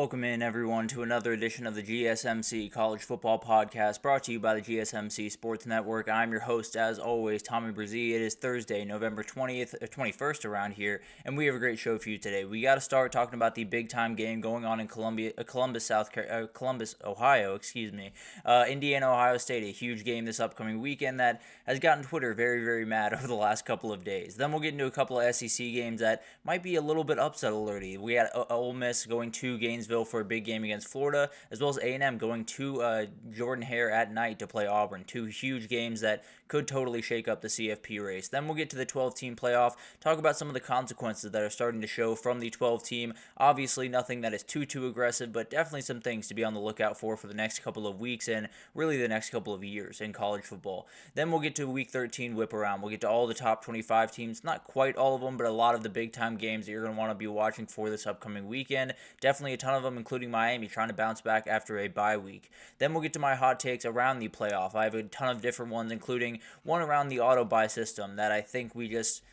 Welcome in, everyone, to another edition of the GSMC College Football Podcast, brought to you by the GSMC Sports Network. I'm your host, as always, Tommy Brzee. It is Thursday, November 21st around here, and we have a great show for you today. We got to start talking about the big-time game going on in Columbus, Ohio. Indiana, Ohio State, a huge game this upcoming weekend that has gotten Twitter very, very mad over the last couple of days. Then we'll get into a couple of SEC games that might be a little bit upset alerty. We had Ole Miss going to Gainesville for a big game against Florida, as well as A&M going to Jordan-Hare at night to play Auburn. Two huge games that could totally shake up the CFP race. Then we'll get to the 12-team playoff, talk about some of the consequences that are starting to show from the 12-team. Obviously, nothing that is too aggressive, but definitely some things to be on the lookout for the next couple of weeks and really the next couple of years in college football. Then we'll get to Week 13 whip around. We'll get to all the top 25 teams, not quite all of them, but a lot of the big-time games that you're going to want to be watching for this upcoming weekend. Definitely a ton of them, including Miami, trying to bounce back after a bye week. Then we'll get to my hot takes around the playoff. I have a ton of different ones, including one around the auto buy system that I think we just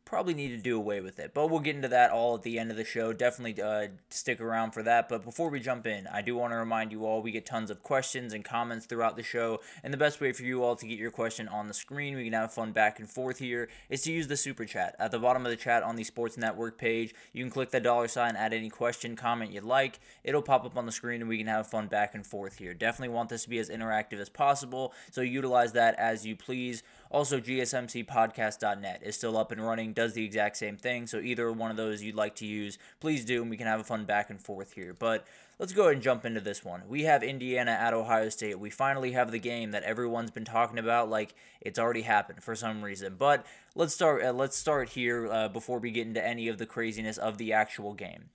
probably need to do away with it. But we'll get into that all at the end of the show. Definitely stick around for that. But before we jump in, I do want to remind you all we get tons of questions and comments throughout the show. And the best way for you all to get your question on the screen, we can have fun back and forth here, is to use the super chat. At the bottom of the chat on the Sports Network page, you can click the $, add any question, comment you'd like. It'll pop up on the screen and we can have fun back and forth here. Definitely want this to be as interactive as possible, so utilize that as you please. Also, GSMCpodcast.net is still up and running, does the exact same thing, so either one of those you'd like to use, please do, and we can have a fun back and forth here. But let's go ahead and jump into this one. We have Indiana at Ohio State. We finally have the game that everyone's been talking about like it's already happened for some reason. But let's start here before we get into any of the craziness of the actual game.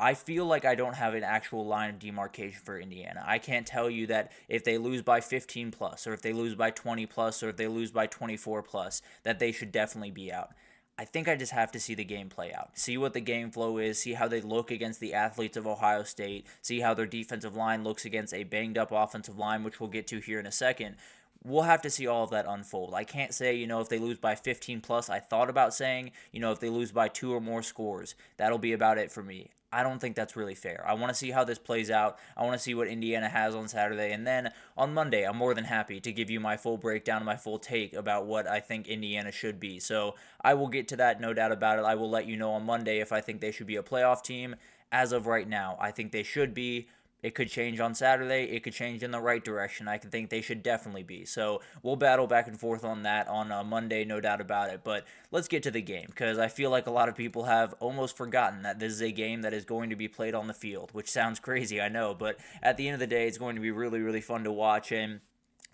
I feel like I don't have an actual line of demarcation for Indiana. I can't tell you that if they lose by 15 plus, or if they lose by 20 plus, or if they lose by 24 plus, that they should definitely be out. I think I just have to see the game play out, see what the game flow is, see how they look against the athletes of Ohio State, see how their defensive line looks against a banged-up offensive line, which we'll get to here in a second. We'll have to see all of that unfold. I can't say, if they lose by 15 plus. I thought about saying, if they lose by 2 or more scores, that'll be about it for me. I don't think that's really fair. I want to see how this plays out. I want to see what Indiana has on Saturday. And then on Monday, I'm more than happy to give you my full breakdown, my full take about what I think Indiana should be. So I will get to that, no doubt about it. I will let you know on Monday if I think they should be a playoff team. As of right now, I think they should be. It could change on Saturday. It could change in the right direction. I think they should definitely be. So we'll battle back and forth on that on Monday, no doubt about it. But let's get to the game, because I feel like a lot of people have almost forgotten that this is a game that is going to be played on the field, which sounds crazy, I know. But at the end of the day, it's going to be really, really fun to watch. And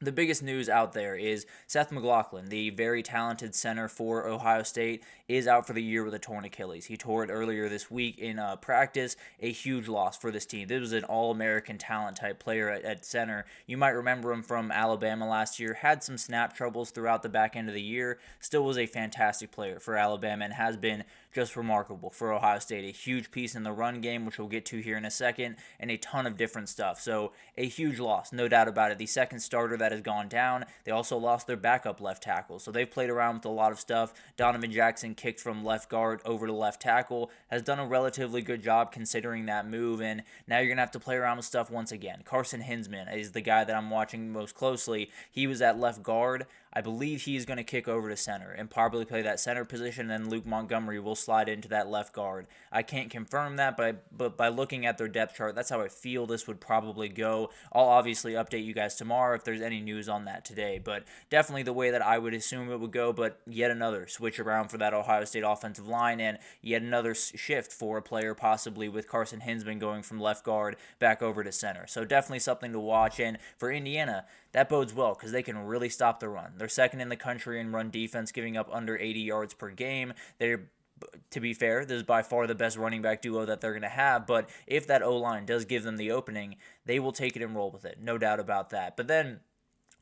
the biggest news out there is Seth McLaughlin, the very talented center for Ohio State, is out for the year with a torn Achilles. He tore it earlier this week in practice, a huge loss for this team. This was an all-American talent type player at center. You might remember him from Alabama last year, had some snap troubles throughout the back end of the year, still was a fantastic player for Alabama and has been just remarkable for Ohio State. A huge piece in the run game, which we'll get to here in a second, and a ton of different stuff. So a huge loss, no doubt about it. The second starter that has gone down. They also lost their backup left tackle. So they've played around with a lot of stuff. Donovan Jackson kicked from left guard over to left tackle, has done a relatively good job considering that move, and now you're going to have to play around with stuff once again. Carson Hinsman is the guy that I'm watching most closely. He was at left guard. I believe he's going to kick over to center and probably play that center position, and then Luke Montgomery will slide into that left guard. I can't confirm that, but by looking at their depth chart, that's how I feel this would probably go. I'll obviously update you guys tomorrow if there's any news on that today, but definitely the way that I would assume it would go, but yet another switch around for that Ohio State offensive line, and yet another shift for a player possibly with Carson Hinsman going from left guard back over to center. So definitely something to watch, and for Indiana, that bodes well because they can really stop the run. They're second in the country in run defense, giving up under 80 yards per game. To be fair, this is by far the best running back duo that they're going to have, but if that O-line does give them the opening, they will take it and roll with it, no doubt about that. But then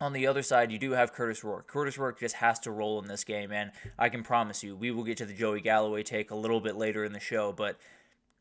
on the other side, you do have Curtis Rourke. Curtis Rourke just has to roll in this game, and I can promise you, we will get to the Joey Galloway take a little bit later in the show, but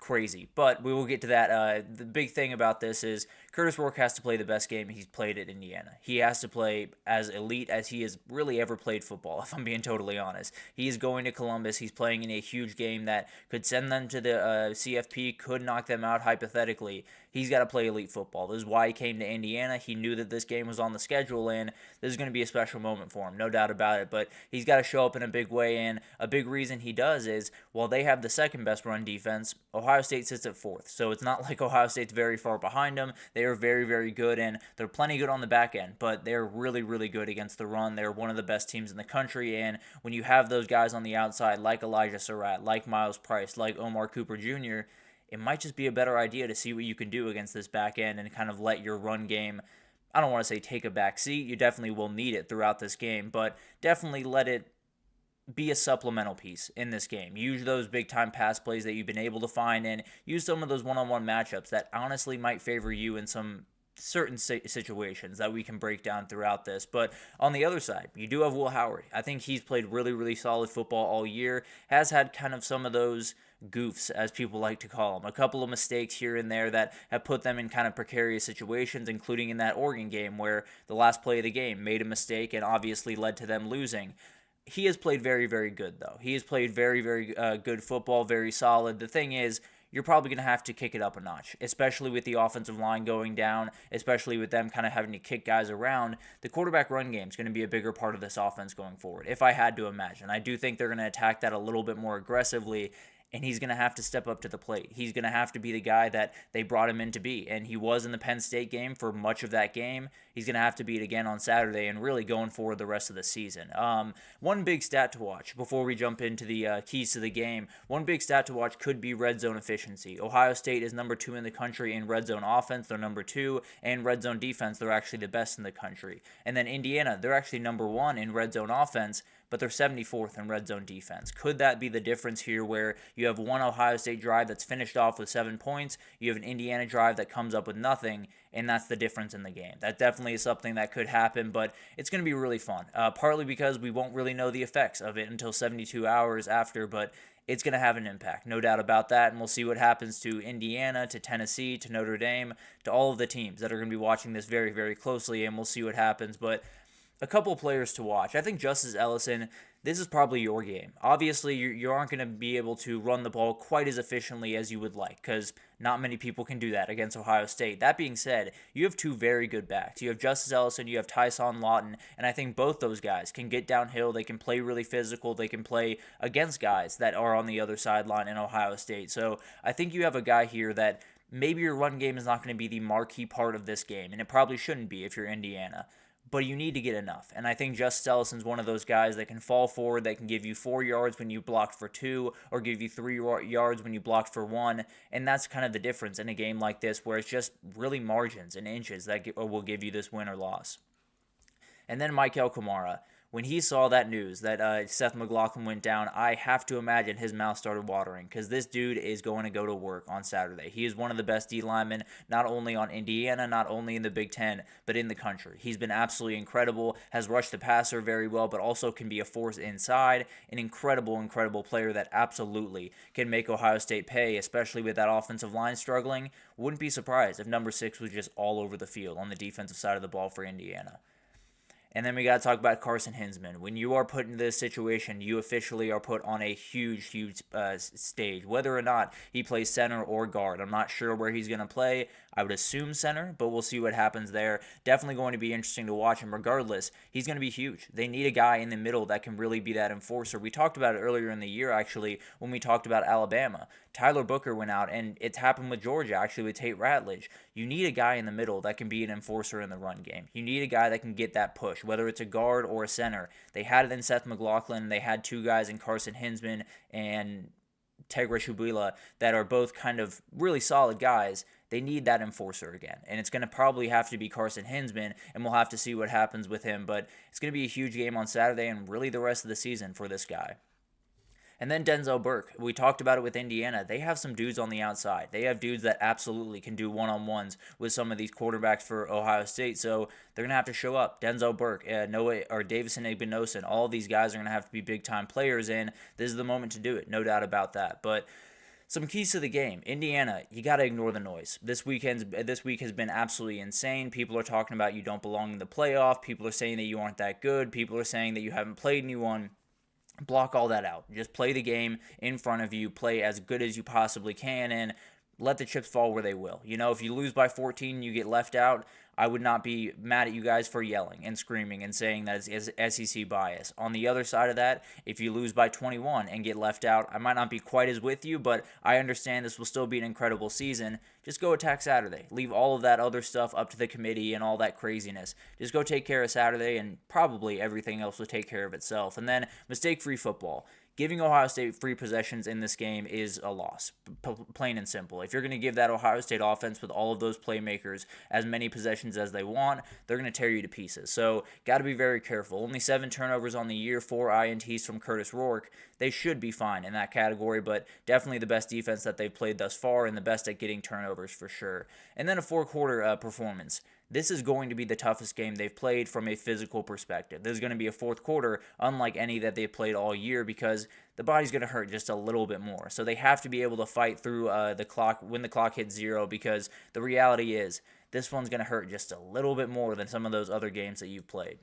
crazy. But we will get to that. The big thing about this is Curtis Rourke has to play the best game he's played at Indiana. He has to play as elite as he has really ever played football, if I'm being totally honest. He is going to Columbus. He's playing in a huge game that could send them to the CFP, could knock them out hypothetically. He's got to play elite football. This is why he came to Indiana. He knew that this game was on the schedule, and this is going to be a special moment for him, no doubt about it. But he's got to show up in a big way, and a big reason he does is, while they have the second best run defense, Ohio State sits at fourth. So it's not like Ohio State's very far behind them. They are very, very good, and they're plenty good on the back end, but they're really, really good against the run. They're one of the best teams in the country, and when you have those guys on the outside, like Elijah Surratt, like Miles Price, like Omar Cooper Jr., it might just be a better idea to see what you can do against this back end and kind of let your run game, I don't want to say take a back seat. You definitely will need it throughout this game, but definitely let it be a supplemental piece in this game. Use those big-time pass plays that you've been able to find, and use some of those one-on-one matchups that honestly might favor you in some certain situations that we can break down throughout this. But on the other side, you do have Will Howard. I think he's played really, really solid football all year, has had kind of some of those goofs, as people like to call them, a couple of mistakes here and there that have put them in kind of precarious situations, including in that Oregon game where the last play of the game made a mistake and obviously led to them losing. He has played very, very good, though. He has played very, very good football, very solid. The thing is, you're probably going to have to kick it up a notch, especially with the offensive line going down, especially with them kind of having to kick guys around. The quarterback run game is going to be a bigger part of this offense going forward, if I had to imagine. I do think they're going to attack that a little bit more aggressively, and he's going to have to step up to the plate. He's going to have to be the guy that they brought him in to be, and he was in the Penn State game for much of that game. He's going to have to be it again on Saturday and really going forward the rest of the season. One big stat to watch before we jump into the keys to the game, one big stat to watch could be red zone efficiency. Ohio State is number 2 in the country in red zone offense. They're number 2, and red zone defense, they're actually the best in the country. And then Indiana, they're actually number 1 in red zone offense, but they're 74th in red zone defense. Could that be the difference here, where you have one Ohio State drive that's finished off with 7 points, you have an Indiana drive that comes up with nothing, and that's the difference in the game? That definitely is something that could happen, but it's going to be really fun, partly because we won't really know the effects of it until 72 hours after, but it's going to have an impact, no doubt about that, and we'll see what happens to Indiana, to Tennessee, to Notre Dame, to all of the teams that are going to be watching this very, very closely, and we'll see what happens. But a couple players to watch. I think Justice Ellison, this is probably your game. Obviously, you aren't going to be able to run the ball quite as efficiently as you would like, because not many people can do that against Ohio State. That being said, you have 2 very good backs. You have Justice Ellison, you have Tyson Lawton, and I think both those guys can get downhill. They can play really physical. They can play against guys that are on the other sideline in Ohio State. So I think you have a guy here that maybe your run game is not going to be the marquee part of this game, and it probably shouldn't be if you're Indiana, but you need to get enough. And I think Justice Ellison's one of those guys that can fall forward, that can give you 4 yards when you blocked for 2, or give you 3 yards when you blocked for 1. And that's kind of the difference in a game like this, where it's just really margins and inches that will give you this win or loss. And then Michael Kamara. When he saw that news that Seth McLaughlin went down, I have to imagine his mouth started watering, because this dude is going to go to work on Saturday. He is one of the best D linemen, not only on Indiana, not only in the Big Ten, but in the country. He's been absolutely incredible, has rushed the passer very well, but also can be a force inside. An incredible, incredible player that absolutely can make Ohio State pay, especially with that offensive line struggling. Wouldn't be surprised if number 6 was just all over the field on the defensive side of the ball for Indiana. And then we got to talk about Carson Hinsman. When you are put in this situation, you officially are put on a huge, huge stage. Whether or not he plays center or guard, I'm not sure where he's going to play. I would assume center, but we'll see what happens there. Definitely going to be interesting to watch him. Regardless, he's going to be huge. They need a guy in the middle that can really be that enforcer. We talked about it earlier in the year, actually, when we talked about Alabama. Tyler Booker went out, and it's happened with Georgia, actually, with Tate Ratledge. You need a guy in the middle that can be an enforcer in the run game. You need a guy that can get that push, whether it's a guard or a center. They had it in Seth McLaughlin. They had 2 guys in Carson Hinsman and Tegra Shubila that are both kind of really solid guys. They need that enforcer again, and it's going to probably have to be Carson Hinsman, and we'll have to see what happens with him, but it's going to be a huge game on Saturday and really the rest of the season for this guy. And then Denzel Burke. We talked about it with Indiana. They have some dudes on the outside. They have dudes that absolutely can do one-on-ones with some of these quarterbacks for Ohio State, so they're going to have to show up. Denzel Burke, Davison Igbinosun, all of these guys are going to have to be big-time players, and this is the moment to do it, no doubt about that. But Some keys to the game. Indiana, you got to ignore the noise. This week has been absolutely insane. People are talking about you don't belong in the playoff. People are saying that you aren't that good. People are saying that you haven't played anyone. Block all that out. Just play the game in front of you. Play as good as you possibly can, and let the chips fall where they will. If you lose by 14 and you get left out, I would not be mad at you guys for yelling and screaming and saying that it's SEC bias. On the other side of that, if you lose by 21 and get left out, I might not be quite as with you, but I understand this will still be an incredible season. Just go attack Saturday. Leave all of that other stuff up to the committee and all that craziness. Just go take care of Saturday, and probably everything else will take care of itself. And then mistake-free football. Giving Ohio State free possessions in this game is a loss, plain and simple. If you're going to give that Ohio State offense with all of those playmakers as many possessions as they want, they're going to tear you to pieces. So, got to be very careful. Only 7 turnovers on the year, 4 INTs from Curtis Rourke. They should be fine in that category, but definitely the best defense that they've played thus far and the best at getting turnovers for sure. And then a 4-quarter performance. This is going to be the toughest game they've played from a physical perspective. This is going to be a fourth quarter unlike any that they've played all year because the body's going to hurt just a little bit more. So they have to be able to fight through the clock when the clock hits 0, because the reality is this one's going to hurt just a little bit more than some of those other games that you've played.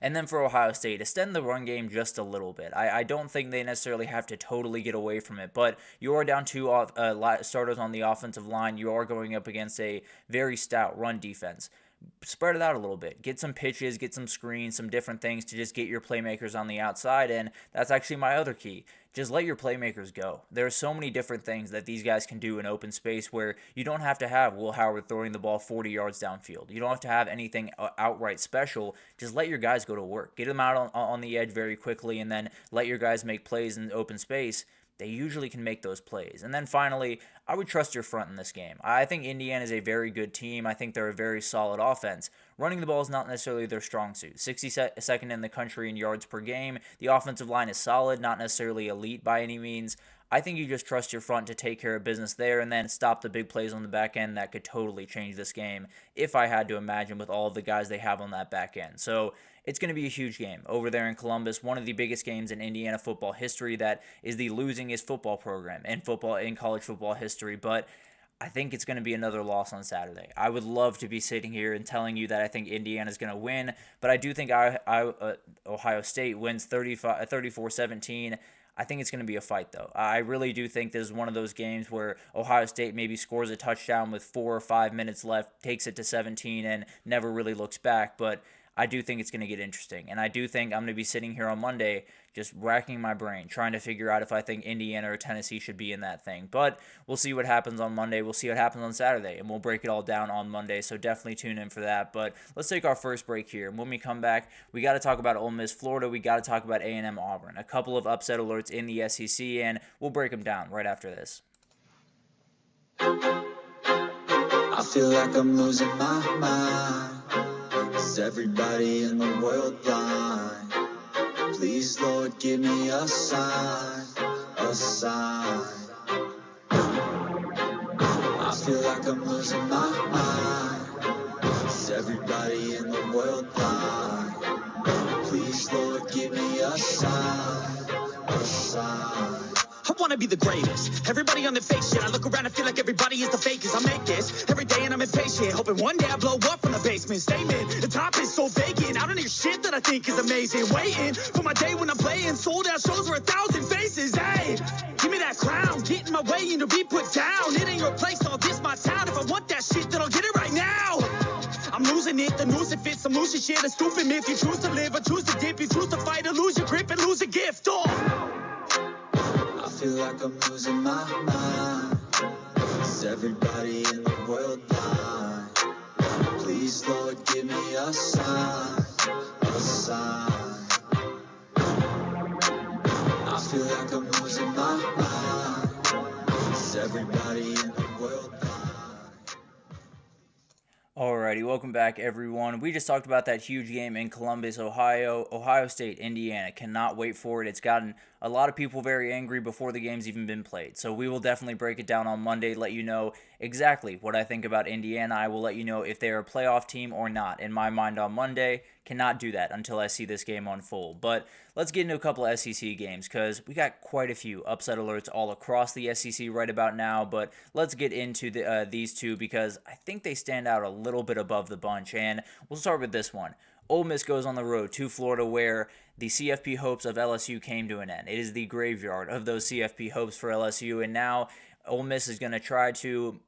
And then for Ohio State, extend the run game just a little bit. I don't think they necessarily have to totally get away from it, but you are down 2 starters on the offensive line. You are going up against a very stout run defense. Spread it out a little bit. Get some pitches, get some screens, some different things to just get your playmakers on the outside, and that's actually my other key. Just let your playmakers go. There are so many different things that these guys can do in open space where you don't have to have Will Howard throwing the ball 40 yards downfield. You don't have to have anything outright special. Just let your guys go to work. Get them out on the edge very quickly, and then let your guys make plays in open space. They usually can make those plays. And then finally, I would trust your front in this game. I think Indiana is a very good team. I think they're a very solid offense. Running the ball is not necessarily their strong suit. 62nd in the country in yards per game. The offensive line is solid, not necessarily elite by any means. I think you just trust your front to take care of business there and then stop the big plays on the back end that could totally change this game, if I had to imagine, with all of the guys they have on that back end. So it's going to be a huge game over there in Columbus, one of the biggest games in Indiana football history. That is the losingest football program in college football history, but I think it's going to be another loss on Saturday. I would love to be sitting here and telling you that I think Indiana's going to win, but I do think Ohio State wins 34-17. I think it's going to be a fight, though. I really do think this is one of those games where Ohio State maybe scores a touchdown with 4 or 5 minutes left, takes it to 17, and never really looks back. But I do think it's going to get interesting. And I do think I'm going to be sitting here on Monday just racking my brain, trying to figure out if I think Indiana or Tennessee should be in that thing. But we'll see what happens on Monday. We'll see what happens on Saturday, and we'll break it all down on Monday. So definitely tune in for that. But let's take our first break here. And when we come back, we got to talk about Ole Miss, Florida. We got to talk about A&M-Auburn. A couple of upset alerts in the SEC, and we'll break them down right after this. I feel like I'm losing my mind. Is everybody in the world blind? Please, Lord, give me a sign, a sign. I feel like I'm losing my mind. Is everybody in the world blind? Please, Lord, give me a sign, a sign. I wanna be the greatest. Everybody on the fake shit. I look around and feel like everybody is the fakest. I make this every day and I'm impatient, hoping one day I blow up from the basement. Statement, the top is so vacant. I don't hear shit that I think is amazing. Waiting for my day when I'm playing sold out shows for 1,000 faces. Hey, give me that crown. Get in my way and to be put down. It ain't your place, all this my town. If I want that shit, then I'll get it right now. I'm losing it, the noose it fits. Some losing shit, a stupid myth. You choose to live or choose to dip. You choose to fight or lose your grip and lose a gift. I feel like I'm losing my mind. Is everybody in the world blind? Please, Lord, give me a sign, a sign. I feel like I'm losing my mind. Is everybody in the world blind? Alrighty, welcome back, everyone. We just talked about that huge game in Columbus, Ohio. Ohio State, Indiana. Cannot wait for it. It's gotten a lot of people very angry before the game's even been played. So we will definitely break it down on Monday, let you know exactly what I think about Indiana. I will let you know if they're a playoff team or not. In my mind on Monday, cannot do that until I see this game unfold. But let's get into a couple of SEC games because we got quite a few upset alerts all across the SEC right about now. But let's get into these two because I think they stand out a little bit above the bunch. And we'll start with this one. Ole Miss goes on the road to Florida where the CFP hopes of LSU came to an end. It is the graveyard of those CFP hopes for LSU, and now Ole Miss is going to try to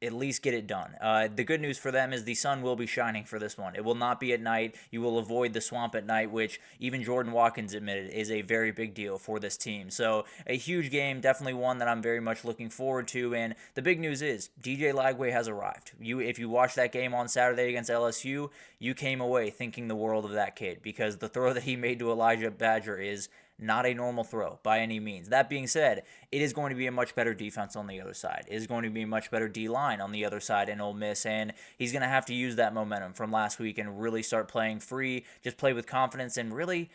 at least get it done. The good news for them is the sun will be shining for this one. It will not be at night. You will avoid the swamp at night, which even Jordan Watkins admitted is a very big deal for this team. So a huge game, definitely one that I'm very much looking forward to. And the big news is DJ Lagway has arrived. If you watched that game on Saturday against LSU, you came away thinking the world of that kid because the throw that he made to Elijah Badger is not a normal throw by any means. That being said, it is going to be a much better defense on the other side. It is going to be a much better D-line on the other side in Ole Miss, and he's going to have to use that momentum from last week and really start playing free, just play with confidence, and really,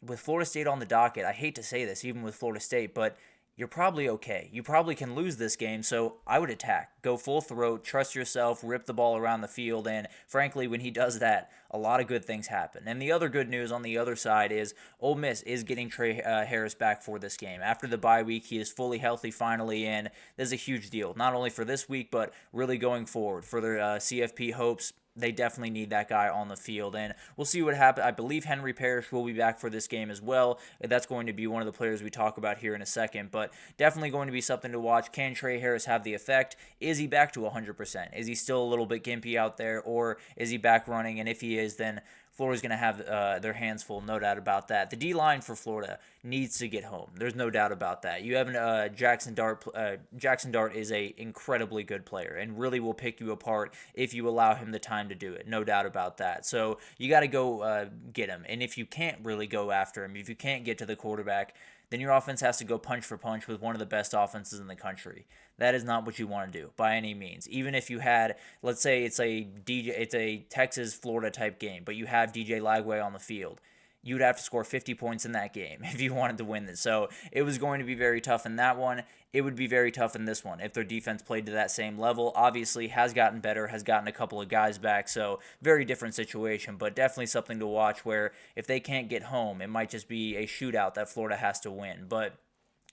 with Florida State on the docket, I hate to say this, even with Florida State, but you're probably okay. You probably can lose this game, so I would attack. Go full throat, trust yourself, rip the ball around the field, and frankly, when he does that, a lot of good things happen. And the other good news on the other side is Ole Miss is getting Trey Harris back for this game. After the bye week, he is fully healthy finally, and this is a huge deal, not only for this week, but really going forward for their CFP hopes. They definitely need that guy on the field, and we'll see what happens. I believe Henry Parrish will be back for this game as well. That's going to be one of the players we talk about here in a second, but definitely going to be something to watch. Can Trey Harris have the effect? Is he back to 100%? Is he still a little bit gimpy out there, or is he back running? And if he is, then Florida's going to have their hands full, no doubt about that. The D-line for Florida needs to get home. There's no doubt about that. You have Jackson Dart. Jackson Dart is a incredibly good player and really will pick you apart if you allow him the time to do it. No doubt about that. So you got to go get him. And if you can't really go after him, if you can't get to the quarterback, then your offense has to go punch for punch with one of the best offenses in the country. That is not what you want to do by any means. Even if you had, let's say it's a Texas-Florida type game, but you have DJ Lagway on the field, you'd have to score 50 points in that game if you wanted to win this. So it was going to be very tough in that one. It would be very tough in this one if their defense played to that same level. Obviously, has gotten better, has gotten a couple of guys back, so very different situation, but definitely something to watch where if they can't get home, it might just be a shootout that Florida has to win. But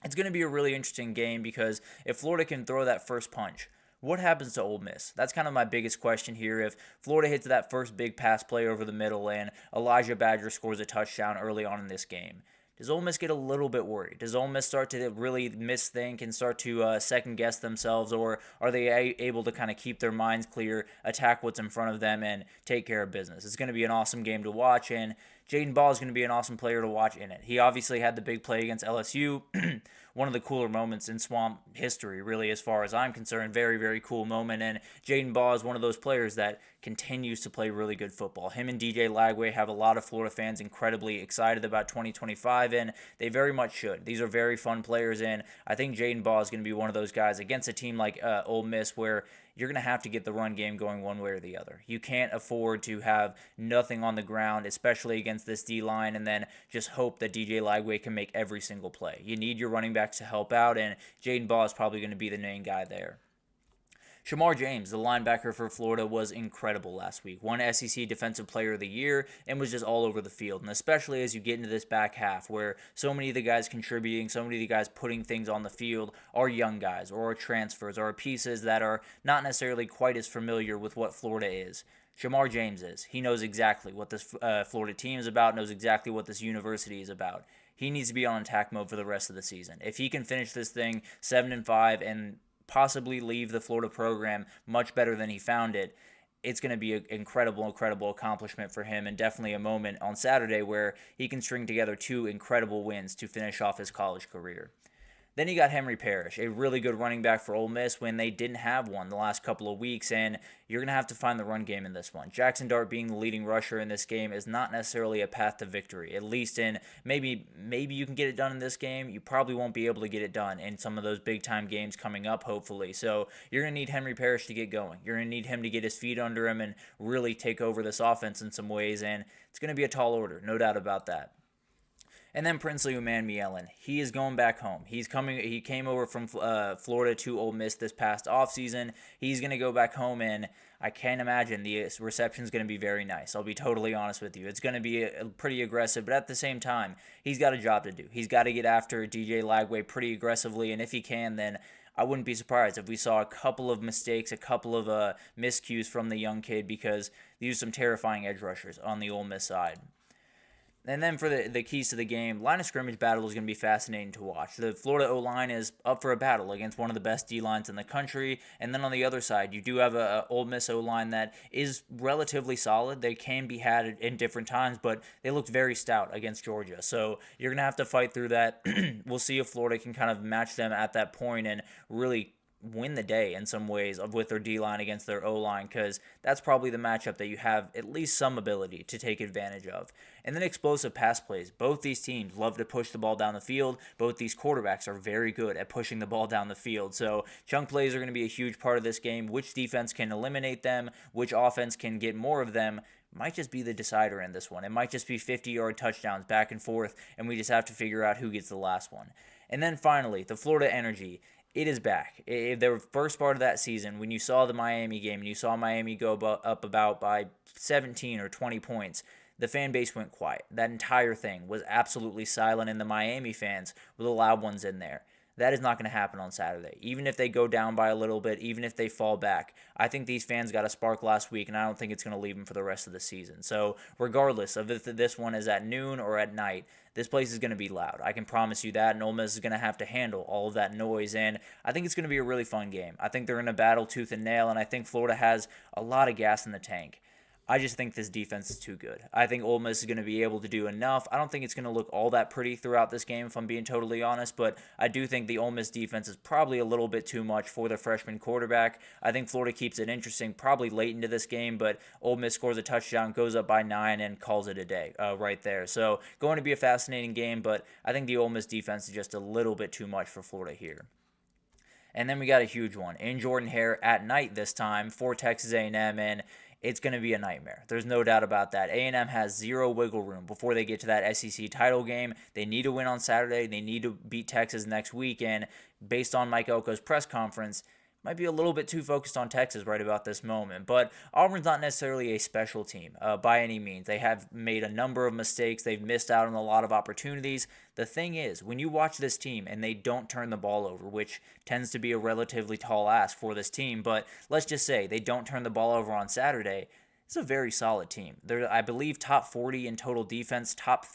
it's going to be a really interesting game because if Florida can throw that first punch, what happens to Ole Miss? That's kind of my biggest question here. If Florida hits that first big pass play over the middle and Elijah Badger scores a touchdown early on in this game, does Ole Miss get a little bit worried? Does Ole Miss start to really misthink and start to second-guess themselves, or are they able to kind of keep their minds clear, attack what's in front of them, and take care of business? It's going to be an awesome game to watch, and Jaden Ball is going to be an awesome player to watch in it. He obviously had the big play against LSU, one of the cooler moments in Swamp history, really, as far as I'm concerned. Very, very cool moment, and Jaden Ball is one of those players that continues to play really good football. Him and DJ Lagway have a lot of Florida fans incredibly excited about 2025, and they very much should. These are very fun players, and I think Jaden Ball is going to be one of those guys against a team like Ole Miss where you're going to have to get the run game going one way or the other. You can't afford to have nothing on the ground, especially against this D-line, and then just hope that DJ Lagway can make every single play. You need your running backs to help out, and Jaden Ball is probably going to be the main guy there. Shamar James, the linebacker for Florida, was incredible last week. Won SEC Defensive Player of the Year and was just all over the field. And especially as you get into this back half where so many of the guys contributing, so many of the guys putting things on the field are young guys or are transfers or are pieces that are not necessarily quite as familiar with what Florida is. Shamar James is. He knows exactly what this Florida team is about, knows exactly what this university is about. He needs to be on attack mode for the rest of the season. If he can finish this thing 7-5 and possibly leave the Florida program much better than he found it, it's going to be an incredible accomplishment for him, and definitely a moment on Saturday where he can string together two incredible wins to finish off his college career. Then you got Henry Parrish, a really good running back for Ole Miss when they didn't have one the last couple of weeks, and you're going to have to find the run game in this one. Jackson Dart being the leading rusher in this game is not necessarily a path to victory, at least in maybe you can get it done in this game. You probably won't be able to get it done in some of those big-time games coming up, hopefully. So you're going to need Henry Parrish to get going. You're going to need him to get his feet under him and really take over this offense in some ways, and it's going to be a tall order, no doubt about that. And then Princely Umanmielen, he is going back home. He came over from Florida to Ole Miss this past offseason. He's going to go back home, and I can't imagine the reception is going to be very nice. I'll be totally honest with you. It's going to be pretty aggressive, but at the same time, he's got a job to do. He's got to get after DJ Lagway pretty aggressively, and if he can, then I wouldn't be surprised if we saw a couple of mistakes, a couple of miscues from the young kid, because these are some terrifying edge rushers on the Ole Miss side. And then for the keys to the game, line of scrimmage battle is going to be fascinating to watch. The Florida O-line is up for a battle against one of the best D-lines in the country. And then on the other side, you do have a Ole Miss O-line that is relatively solid. They can be had in different times, but they looked very stout against Georgia. So you're going to have to fight through that. We'll see if Florida can kind of match them at that point and really win the day in some ways with their D-line against their O-line, because that's probably the matchup that you have at least some ability to take advantage of. And then explosive pass plays. Both these teams love to push the ball down the field. Both these quarterbacks are very good at pushing the ball down the field. So chunk plays are going to be a huge part of this game. Which defense can eliminate them, which offense can get more of them, might just be the decider in this one. It might just be 50-yard touchdowns back and forth, and we just have to figure out who gets the last one. And then finally, the Florida energy. It is back. The first part of that season, when you saw the Miami game and you saw Miami go up about by 17 or 20 points, the fan base went quiet. That entire thing was absolutely silent, and the Miami fans were the loud ones in there. That is not going to happen on Saturday. Even if they go down by a little bit, even if they fall back, I think these fans got a spark last week, and I don't think it's going to leave them for the rest of the season. So regardless of if this one is at noon or at night, this place is going to be loud. I can promise you that, and Ole Miss is going to have to handle all of that noise, and I think it's going to be a really fun game. I think they're in a battle tooth and nail, and I think Florida has a lot of gas in the tank. I just think this defense is too good. I think Ole Miss is going to be able to do enough. I don't think it's going to look all that pretty throughout this game, if I'm being totally honest, but I do think the Ole Miss defense is probably a little bit too much for the freshman quarterback. I think Florida keeps it interesting probably late into this game, but Ole Miss scores a touchdown, goes up by 9, and calls it a day right there. So going to be a fascinating game, but I think the Ole Miss defense is just a little bit too much for Florida here. And then we got a huge one in Jordan-Hare at night this time for Texas A&M, and it's going to be a nightmare. There's no doubt about that. A&M has zero wiggle room before they get to that SEC title game. They need to win on Saturday. They need to beat Texas next week. And based on Mike Elko's press conference, might be a little bit too focused on Texas right about this moment. But Auburn's not necessarily a special team by any means. They have made a number of mistakes. They've missed out on a lot of opportunities. The thing is, when you watch this team and they don't turn the ball over, which tends to be a relatively tall ask for this team, but let's just say they don't turn the ball over on Saturday, it's a very solid team. They're, I believe, top 40 in total defense, top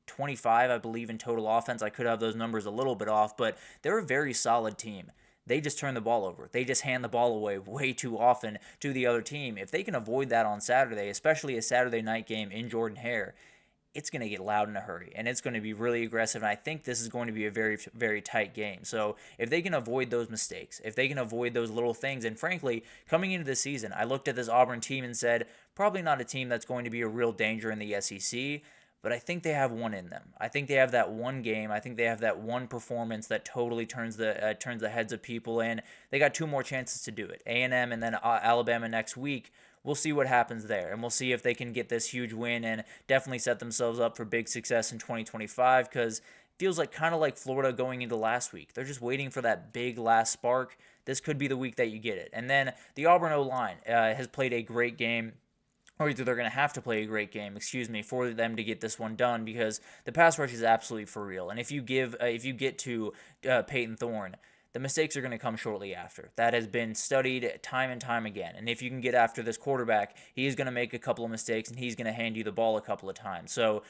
25, I believe, in total offense. I could have those numbers a little bit off, but they're a very solid team. They just turn the ball over. They just hand the ball away way too often to the other team. If they can avoid that on Saturday, especially a Saturday night game in Jordan-Hare, it's going to get loud in a hurry, and it's going to be really aggressive, and I think this is going to be a very, very tight game. So if they can avoid those mistakes, if they can avoid those little things, and frankly, coming into the season, I looked at this Auburn team and said, probably not a team that's going to be a real danger in the SEC, but I think they have one in them. I think they have that one game. I think they have that one performance that totally turns the heads of people in. They got 2 more chances to do it. A&M and then Alabama next week. We'll see what happens there, and we'll see if they can get this huge win and definitely set themselves up for big success in 2025, because it feels like kind of like Florida going into last week. They're just waiting for that big last spark. This could be the week that you get it. And then the Auburn O-line has played a great game. Or either they're going to have to play a great game, for them to get this one done, because the pass rush is absolutely for real. And if you get to Peyton Thorne, the mistakes are going to come shortly after. That has been studied time and time again. And if you can get after this quarterback, he is going to make a couple of mistakes, and he's going to hand you the ball a couple of times. So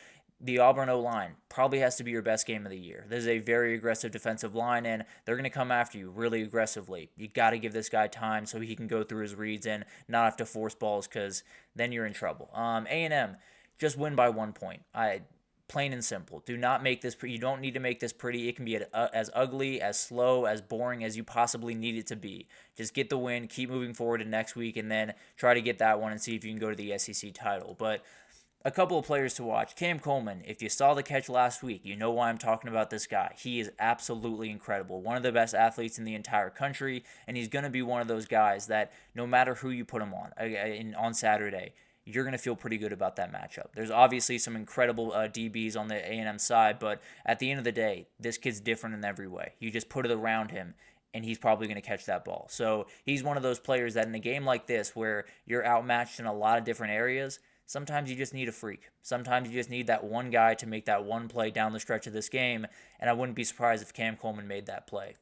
the Auburn O-line probably has to be your best game of the year. This is a very aggressive defensive line, and they're going to come after you really aggressively. You got to give this guy time so he can go through his reads and not have to force balls, because then you're in trouble. A&M, just win by 1 point. Plain and simple. Do not make this. You don't need to make this pretty. It can be as ugly, as slow, as boring as you possibly need it to be. Just get the win, keep moving forward to next week, and then try to get that one and see if you can go to the SEC title. But a couple of players to watch. Cam Coleman, if you saw the catch last week, you know why I'm talking about this guy. He is absolutely incredible. One of the best athletes in the entire country, and he's going to be one of those guys that no matter who you put him on Saturday, you're going to feel pretty good about that matchup. There's obviously some incredible DBs on the A&M side, but at the end of the day, this kid's different in every way. You just put it around him, and he's probably going to catch that ball. So he's one of those players that in a game like this where you're outmatched in a lot of different areas, sometimes you just need a freak. Sometimes you just need that one guy to make that one play down the stretch of this game, and I wouldn't be surprised if Cam Coleman made that play.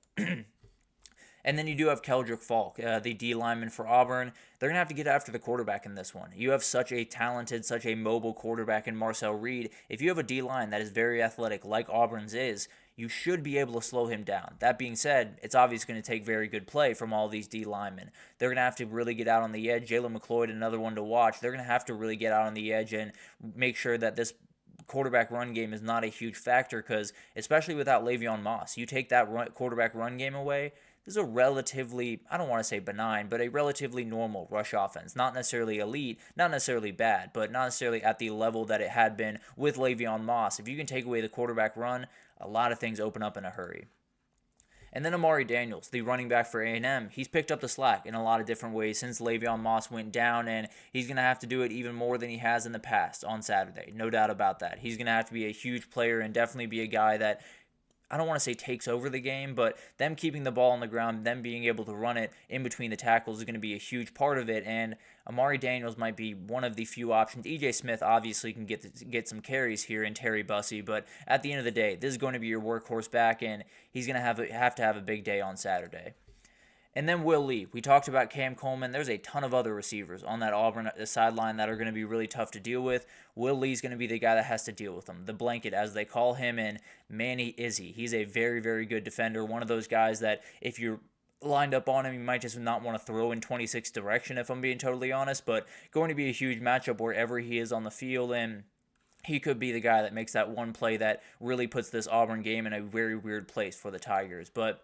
And then you do have Keldrick Falk, the D lineman for Auburn. They're going to have to get after the quarterback in this one. You have such a talented, such a mobile quarterback in Marcel Reed. If you have a D line that is very athletic like Auburn's is, you should be able to slow him down. That being said, it's obviously going to take very good play from all these D linemen. They're going to have to really get out on the edge. Jalen McLeod, another one to watch. They're going to have to really get out on the edge and make sure that this quarterback run game is not a huge factor, because especially without Le'Veon Moss, you take that quarterback run game away, this is a relatively, I don't want to say benign, but a relatively normal rush offense. Not necessarily elite, not necessarily bad, but not necessarily at the level that it had been with Le'Veon Moss. If you can take away the quarterback run, a lot of things open up in a hurry. And then Amari Daniels, the running back for A&M, he's picked up the slack in a lot of different ways since Le'Veon Moss went down, and he's going to have to do it even more than he has in the past on Saturday. No doubt about that. He's going to have to be a huge player and definitely be a guy that, I don't want to say takes over the game, but them keeping the ball on the ground, them being able to run it in between the tackles is going to be a huge part of it, and Amari Daniels might be one of the few options. E.J. Smith obviously can get some carries here in Terry Bussey, but at the end of the day, this is going to be your workhorse back, and he's going to have to have a big day on Saturday. And then Will Lee. We talked about Cam Coleman. There's a ton of other receivers on that Auburn sideline that are going to be really tough to deal with. Will Lee's going to be the guy that has to deal with them, the blanket as they call him, and Manny Izzy. He's a very, very good defender, one of those guys that if you're lined up on him, you might just not want to throw in 26 direction, if I'm being totally honest, but going to be a huge matchup wherever he is on the field, and he could be the guy that makes that one play that really puts this Auburn game in a very weird place for the Tigers. But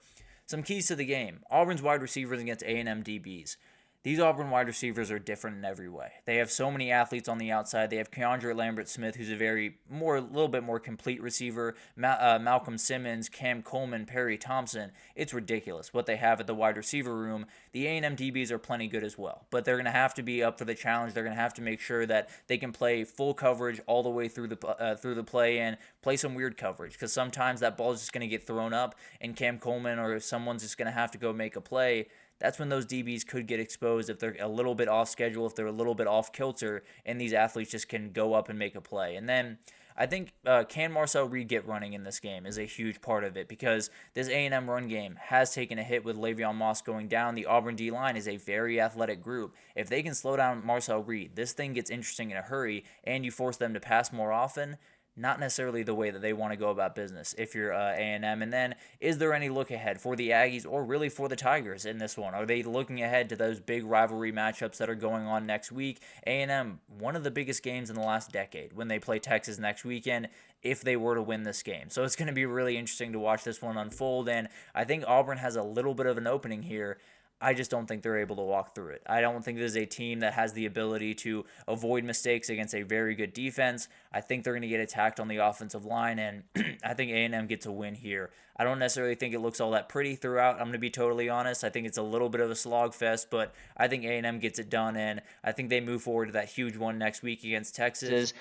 some keys to the game. Auburn's wide receivers against A&M DBs. These Auburn wide receivers are different in every way. They have so many athletes on the outside. They have Keandre Lambert-Smith, who's a little bit more complete receiver. Malcolm Simmons, Cam Coleman, Perry Thompson. It's ridiculous what they have at the wide receiver room. The A&M DBs are plenty good as well, but they're going to have to be up for the challenge. They're going to have to make sure that they can play full coverage all the way through the play and play some weird coverage, because sometimes that ball is just going to get thrown up and Cam Coleman or someone's just going to have to go make a play. That's when those DBs could get exposed if they're a little bit off schedule, if they're a little bit off kilter, and these athletes just can go up and make a play. And then I think can Marcel Reed get running in this game is a huge part of it, because this A&M run game has taken a hit with Le'Veon Moss going down. The Auburn D-line is a very athletic group. If they can slow down Marcel Reed, this thing gets interesting in a hurry, and you force them to pass more often. Not necessarily the way that they want to go about business if you're A&M. And then, is there any look ahead for the Aggies or really for the Tigers in this one? Are they looking ahead to those big rivalry matchups that are going on next week? A&M, one of the biggest games in the last decade when they play Texas next weekend, if they were to win this game. So it's going to be really interesting to watch this one unfold, and I think Auburn has a little bit of an opening here. I just don't think they're able to walk through it. I don't think this is a team that has the ability to avoid mistakes against a very good defense. I think they're going to get attacked on the offensive line, and I think A&M gets a win here. I don't necessarily think it looks all that pretty throughout. I'm going to be totally honest. I think it's a little bit of a slog fest, but I think A&M gets it done, and I think they move forward to that huge one next week against Texas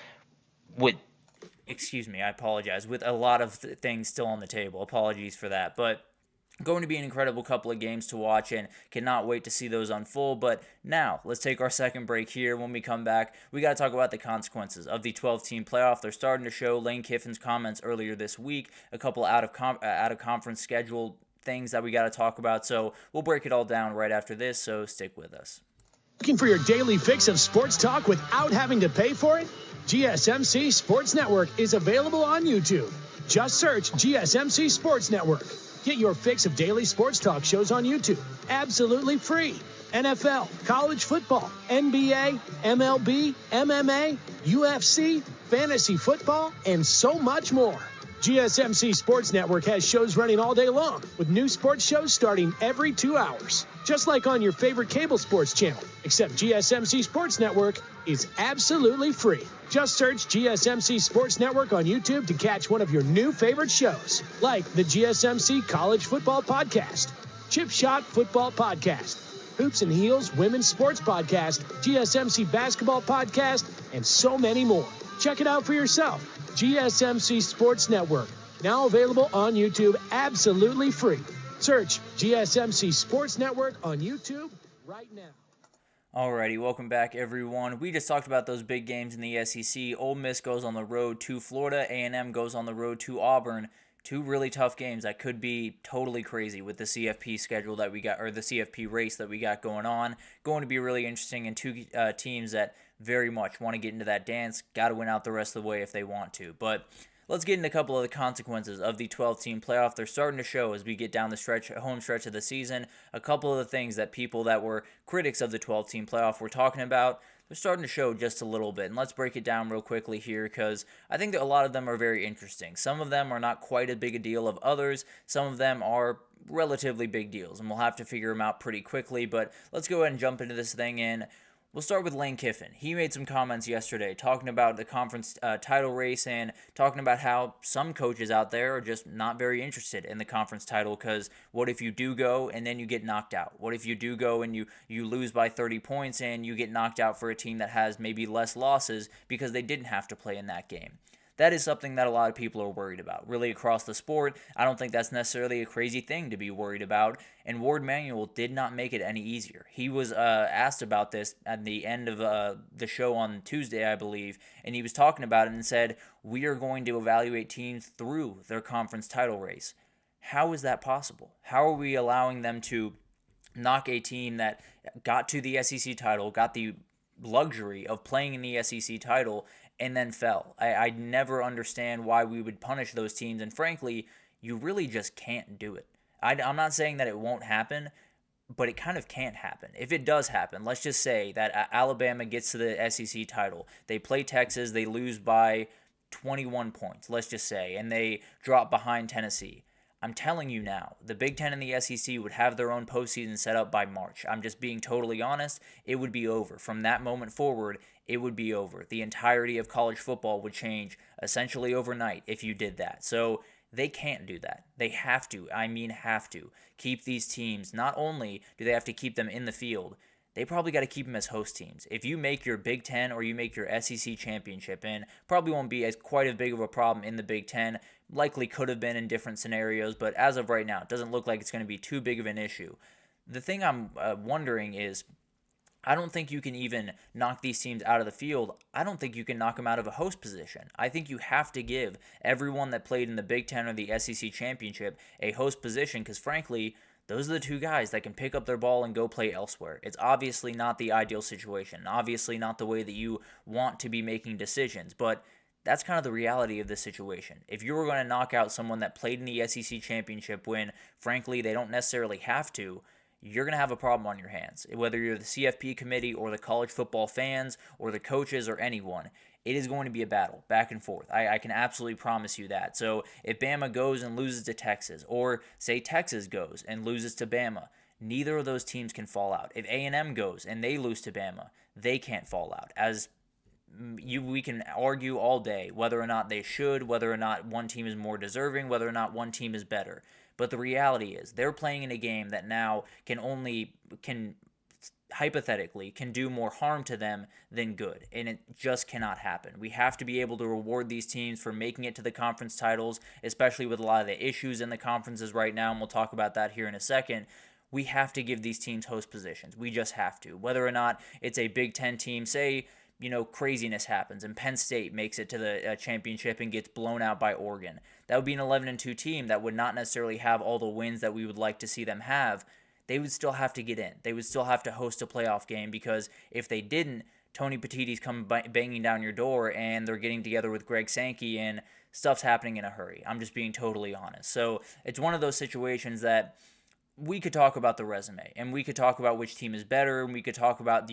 with I apologize, with a lot of things still on the table. Apologies for that, but going to be an incredible couple of games to watch, and cannot wait to see those unfold. But now, let's take our second break here. When we come back, we got to talk about the consequences of the 12-team playoff. They're starting to show. Lane Kiffin's comments earlier this week, a couple out of conference schedule things that we got to talk about. So we'll break it all down right after this, so stick with us. Looking for your daily fix of sports talk without having to pay for it? GSMC Sports Network is available on YouTube. Just search GSMC Sports Network. Get your fix of daily sports talk shows on YouTube, absolutely free. NFL, college football, NBA, MLB, MMA, UFC, fantasy football, and so much more. GSMC Sports Network has shows running all day long, with new sports shows starting every 2 hours. Just like on your favorite cable sports channel, except GSMC Sports Network is absolutely free. Just search GSMC Sports Network on YouTube to catch one of your new favorite shows, like the GSMC College Football Podcast, Chip Shot Football Podcast, Hoops and Heels Women's Sports Podcast, GSMC Basketball Podcast, and so many more. Check it out for yourself. GSMC Sports Network, now available on YouTube absolutely free. Search GSMC Sports Network on YouTube right now. Alrighty, welcome back everyone. We just talked about those big games in the SEC. Ole Miss goes on the road to Florida. A&M goes on the road to Auburn. Two really tough games that could be totally crazy with the CFP schedule that we got, or the CFP race that we got going on. Going to be really interesting, and two teams that very much want to get into that dance. Got to win out the rest of the way if they want to. But let's get into a couple of the consequences of the 12-team playoff. They're starting to show as we get down the home stretch of the season. A couple of the things that people that were critics of the 12-team playoff were talking about, they're starting to show just a little bit. And let's break it down real quickly here, because I think that a lot of them are very interesting. Some of them are not quite as big a deal of others. Some of them are relatively big deals, and we'll have to figure them out pretty quickly. But let's go ahead and jump into this thing in. We'll start with Lane Kiffin. He made some comments yesterday talking about the conference title race and talking about how some coaches out there are just not very interested in the conference title, because what if you do go and then you get knocked out? What if you do go and you lose by 30 points and you get knocked out for a team that has maybe less losses because they didn't have to play in that game? That is something that a lot of people are worried about, really across the sport. I don't think that's necessarily a crazy thing to be worried about, and Ward Manuel did not make it any easier. He was asked about this at the end of the show on Tuesday, I believe, and he was talking about it and said, we are going to evaluate teams through their conference title race. How is that possible? How are we allowing them to knock a team that got to the SEC title, got the luxury of playing in the SEC title, and then fell? I never understand why we would punish those teams, and frankly, you really just can't do it. I'm not saying that it won't happen, but it kind of can't happen. If it does happen, let's just say that Alabama gets to the SEC title. They play Texas, they lose by 21 points, let's just say, and they drop behind Tennessee. I'm telling you now, the Big Ten and the SEC would have their own postseason set up by March. I'm just being totally honest. It would be over. From that moment forward, it would be over. The entirety of college football would change essentially overnight if you did that. So they can't do that. They have to, have to, keep these teams. Not only do they have to keep them in the field, they probably got to keep them as host teams. If you make your Big Ten or you make your SEC championship, and probably won't be quite as big of a problem in the Big Ten, likely could have been in different scenarios, but as of right now, it doesn't look like it's going to be too big of an issue. The thing I'm wondering is, I don't think you can even knock these teams out of the field. I don't think you can knock them out of a host position. I think you have to give everyone that played in the Big Ten or the SEC championship a host position, because frankly, those are the two guys that can pick up their ball and go play elsewhere. It's obviously not the ideal situation, obviously not the way that you want to be making decisions, but that's kind of the reality of this situation. If you were going to knock out someone that played in the SEC championship when, frankly, they don't necessarily have to, you're going to have a problem on your hands. Whether you're the CFP committee or the college football fans or the coaches or anyone, it is going to be a battle back and forth. I can absolutely promise you that. So if Bama goes and loses to Texas, or say Texas goes and loses to Bama, neither of those teams can fall out. If A&M goes and they lose to Bama, they can't fall out. We can argue all day whether or not they should, whether or not one team is more deserving, whether or not one team is better. But the reality is they're playing in a game that now can hypothetically do more harm to them than good, and it just cannot happen. We have to be able to reward these teams for making it to the conference titles, especially with a lot of the issues in the conferences right now, and we'll talk about that here in a second. We have to give these teams host positions. We just have to. Whether or not it's a Big Ten team, say, craziness happens and Penn State makes it to the championship and gets blown out by Oregon. That would be an 11-2 team that would not necessarily have all the wins that we would like to see them have. They would still have to get in. They would still have to host a playoff game, because if they didn't, Tony Petitti's come banging down your door and they're getting together with Greg Sankey and stuff's happening in a hurry. I'm just being totally honest. So it's one of those situations that we could talk about the resume, and we could talk about which team is better, and we could talk about,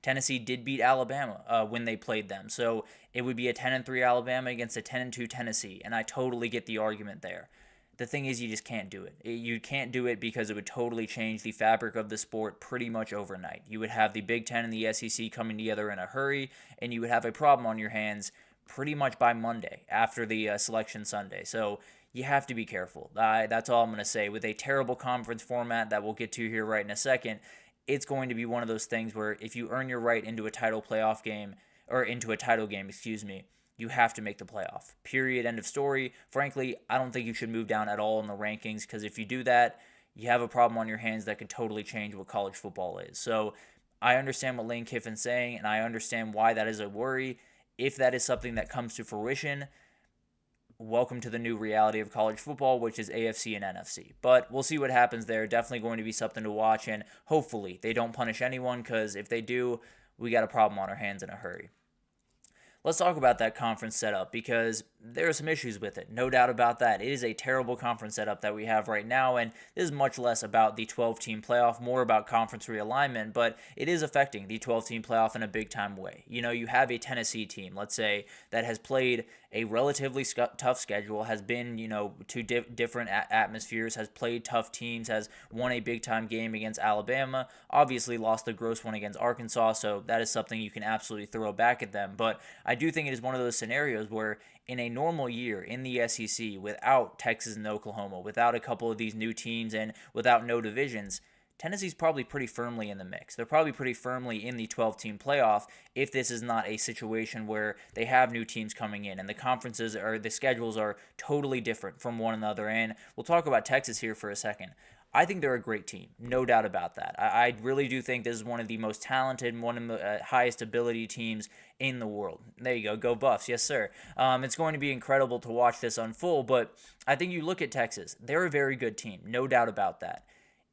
Tennessee did beat Alabama when they played them. So it would be a 10-3 Alabama against a 10-2 Tennessee, and I totally get the argument there. The thing is, you just can't do it. You can't do it because it would totally change the fabric of the sport pretty much overnight. You would have the Big Ten and the SEC coming together in a hurry, and you would have a problem on your hands pretty much by Monday after the Selection Sunday. So you have to be careful. That's all I'm going to say. With a terrible conference format that we'll get to here right in a second, it's going to be one of those things where if you earn your right into a title playoff game, or into a title game, you have to make the playoff. Period. End of story. Frankly, I don't think you should move down at all in the rankings, because if you do that, you have a problem on your hands that could totally change what college football is. So I understand what Lane Kiffin's saying, and I understand why that is a worry. If that is something that comes to fruition, welcome to the new reality of college football, which is AFC and NFC. But we'll see what happens there. Definitely going to be something to watch, and hopefully they don't punish anyone, because if they do, we got a problem on our hands in a hurry. Let's talk about that conference setup, because there are some issues with it. No doubt about that. It is a terrible conference setup that we have right now, and this is much less about the 12-team playoff, more about conference realignment, but it is affecting the 12-team playoff in a big-time way. You know, you have a Tennessee team, let's say, that has played a relatively tough schedule, has been, to different atmospheres, has played tough teams, has won a big-time game against Alabama, obviously lost the gross one against Arkansas, so that is something you can absolutely throw back at them. But I do think it is one of those scenarios where in a normal year in the SEC, without Texas and Oklahoma, without a couple of these new teams, and without no divisions, Tennessee's probably pretty firmly in the mix. They're probably pretty firmly in the 12-team playoff if this is not a situation where they have new teams coming in and the conferences or the schedules are totally different from one another. And we'll talk about Texas here for a second. I think they're a great team, no doubt about that. I really do think this is one of the most talented, one of the highest ability teams in the world. There you go Buffs, yes sir. It's going to be incredible to watch this unfold, but I think you look at Texas, they're a very good team, no doubt about that.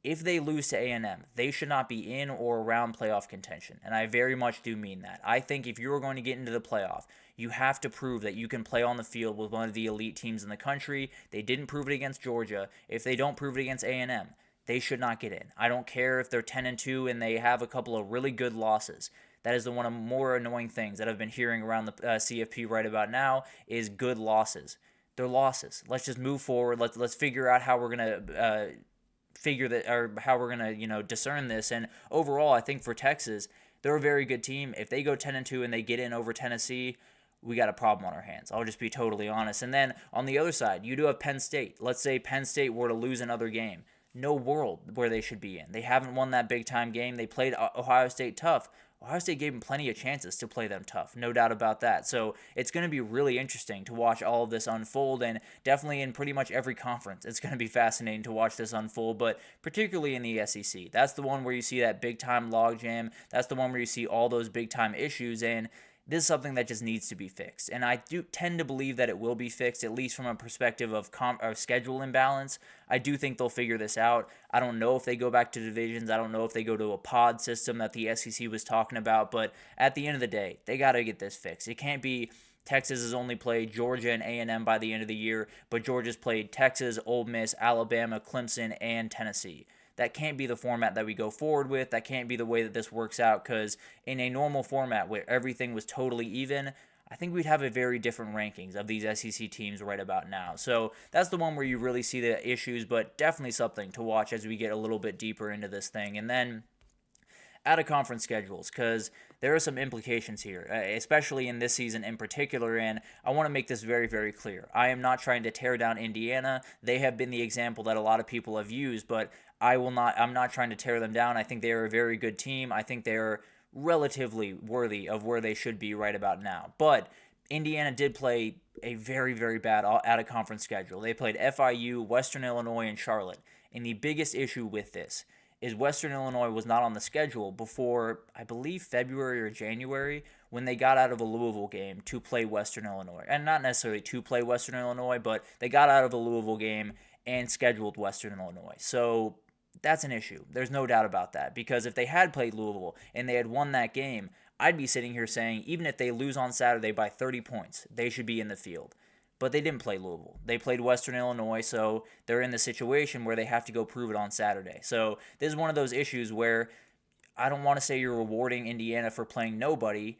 If they lose to A&M, they should not be in or around playoff contention, and I very much do mean that. I think if you're going to get into the playoff, you have to prove that you can play on the field with one of the elite teams in the country. They didn't prove it against Georgia. If they don't prove it against A&M, they should not get in. I don't care if they're 10-2 and they have a couple of really good losses. That is one of the more annoying things that I've been hearing around the CFP right about now is good losses. They're losses. Let's just move forward. Let's figure out how we're gonna discern this. And overall, I think for Texas, they're a very good team. If they go 10-2 and they get in over Tennessee, we got a problem on our hands. I'll just be totally honest. And then on the other side, you do have Penn State. Let's say Penn State were to lose another game. No world where they should be in. They haven't won that big-time game. They played Ohio State tough. Ohio State gave them plenty of chances to play them tough, no doubt about that. So it's going to be really interesting to watch all of this unfold, and definitely in pretty much every conference, it's going to be fascinating to watch this unfold, but particularly in the SEC. That's the one where you see that big-time logjam. That's the one where you see all those big-time issues, and this is something that just needs to be fixed. And I do tend to believe that it will be fixed, at least from a perspective of schedule imbalance. I do think they'll figure this out. I don't know if they go back to divisions. I don't know if they go to a pod system that the SEC was talking about. But at the end of the day, they got to get this fixed. It can't be Texas has only played Georgia and A&M by the end of the year, but Georgia's played Texas, Ole Miss, Alabama, Clemson, and Tennessee. That can't be the format that we go forward with. That can't be the way that this works out, because in a normal format where everything was totally even, I think we'd have a very different rankings of these SEC teams right about now. So that's the one where you really see the issues, but definitely something to watch as we get a little bit deeper into this thing. And then out-of-conference schedules, because there are some implications here, especially in this season in particular, and I want to make this very, very clear. I am not trying to tear down Indiana. They have been the example that a lot of people have used, but I'm not trying to tear them down. I think they are a very good team. I think they are relatively worthy of where they should be right about now. But Indiana did play a very, very bad out-of-conference schedule. They played FIU, Western Illinois, and Charlotte. And the biggest issue with this is Western Illinois was not on the schedule before, I believe, February or January, when they got out of a Louisville game to play Western Illinois. And not necessarily to play Western Illinois, but they got out of a Louisville game and scheduled Western Illinois. So that's an issue. There's no doubt about that, because if they had played Louisville and they had won that game, I'd be sitting here saying even if they lose on Saturday by 30 points, they should be in the field. But they didn't play Louisville. They played Western Illinois, so they're in the situation where they have to go prove it on Saturday. So this is one of those issues where I don't want to say you're rewarding Indiana for playing nobody,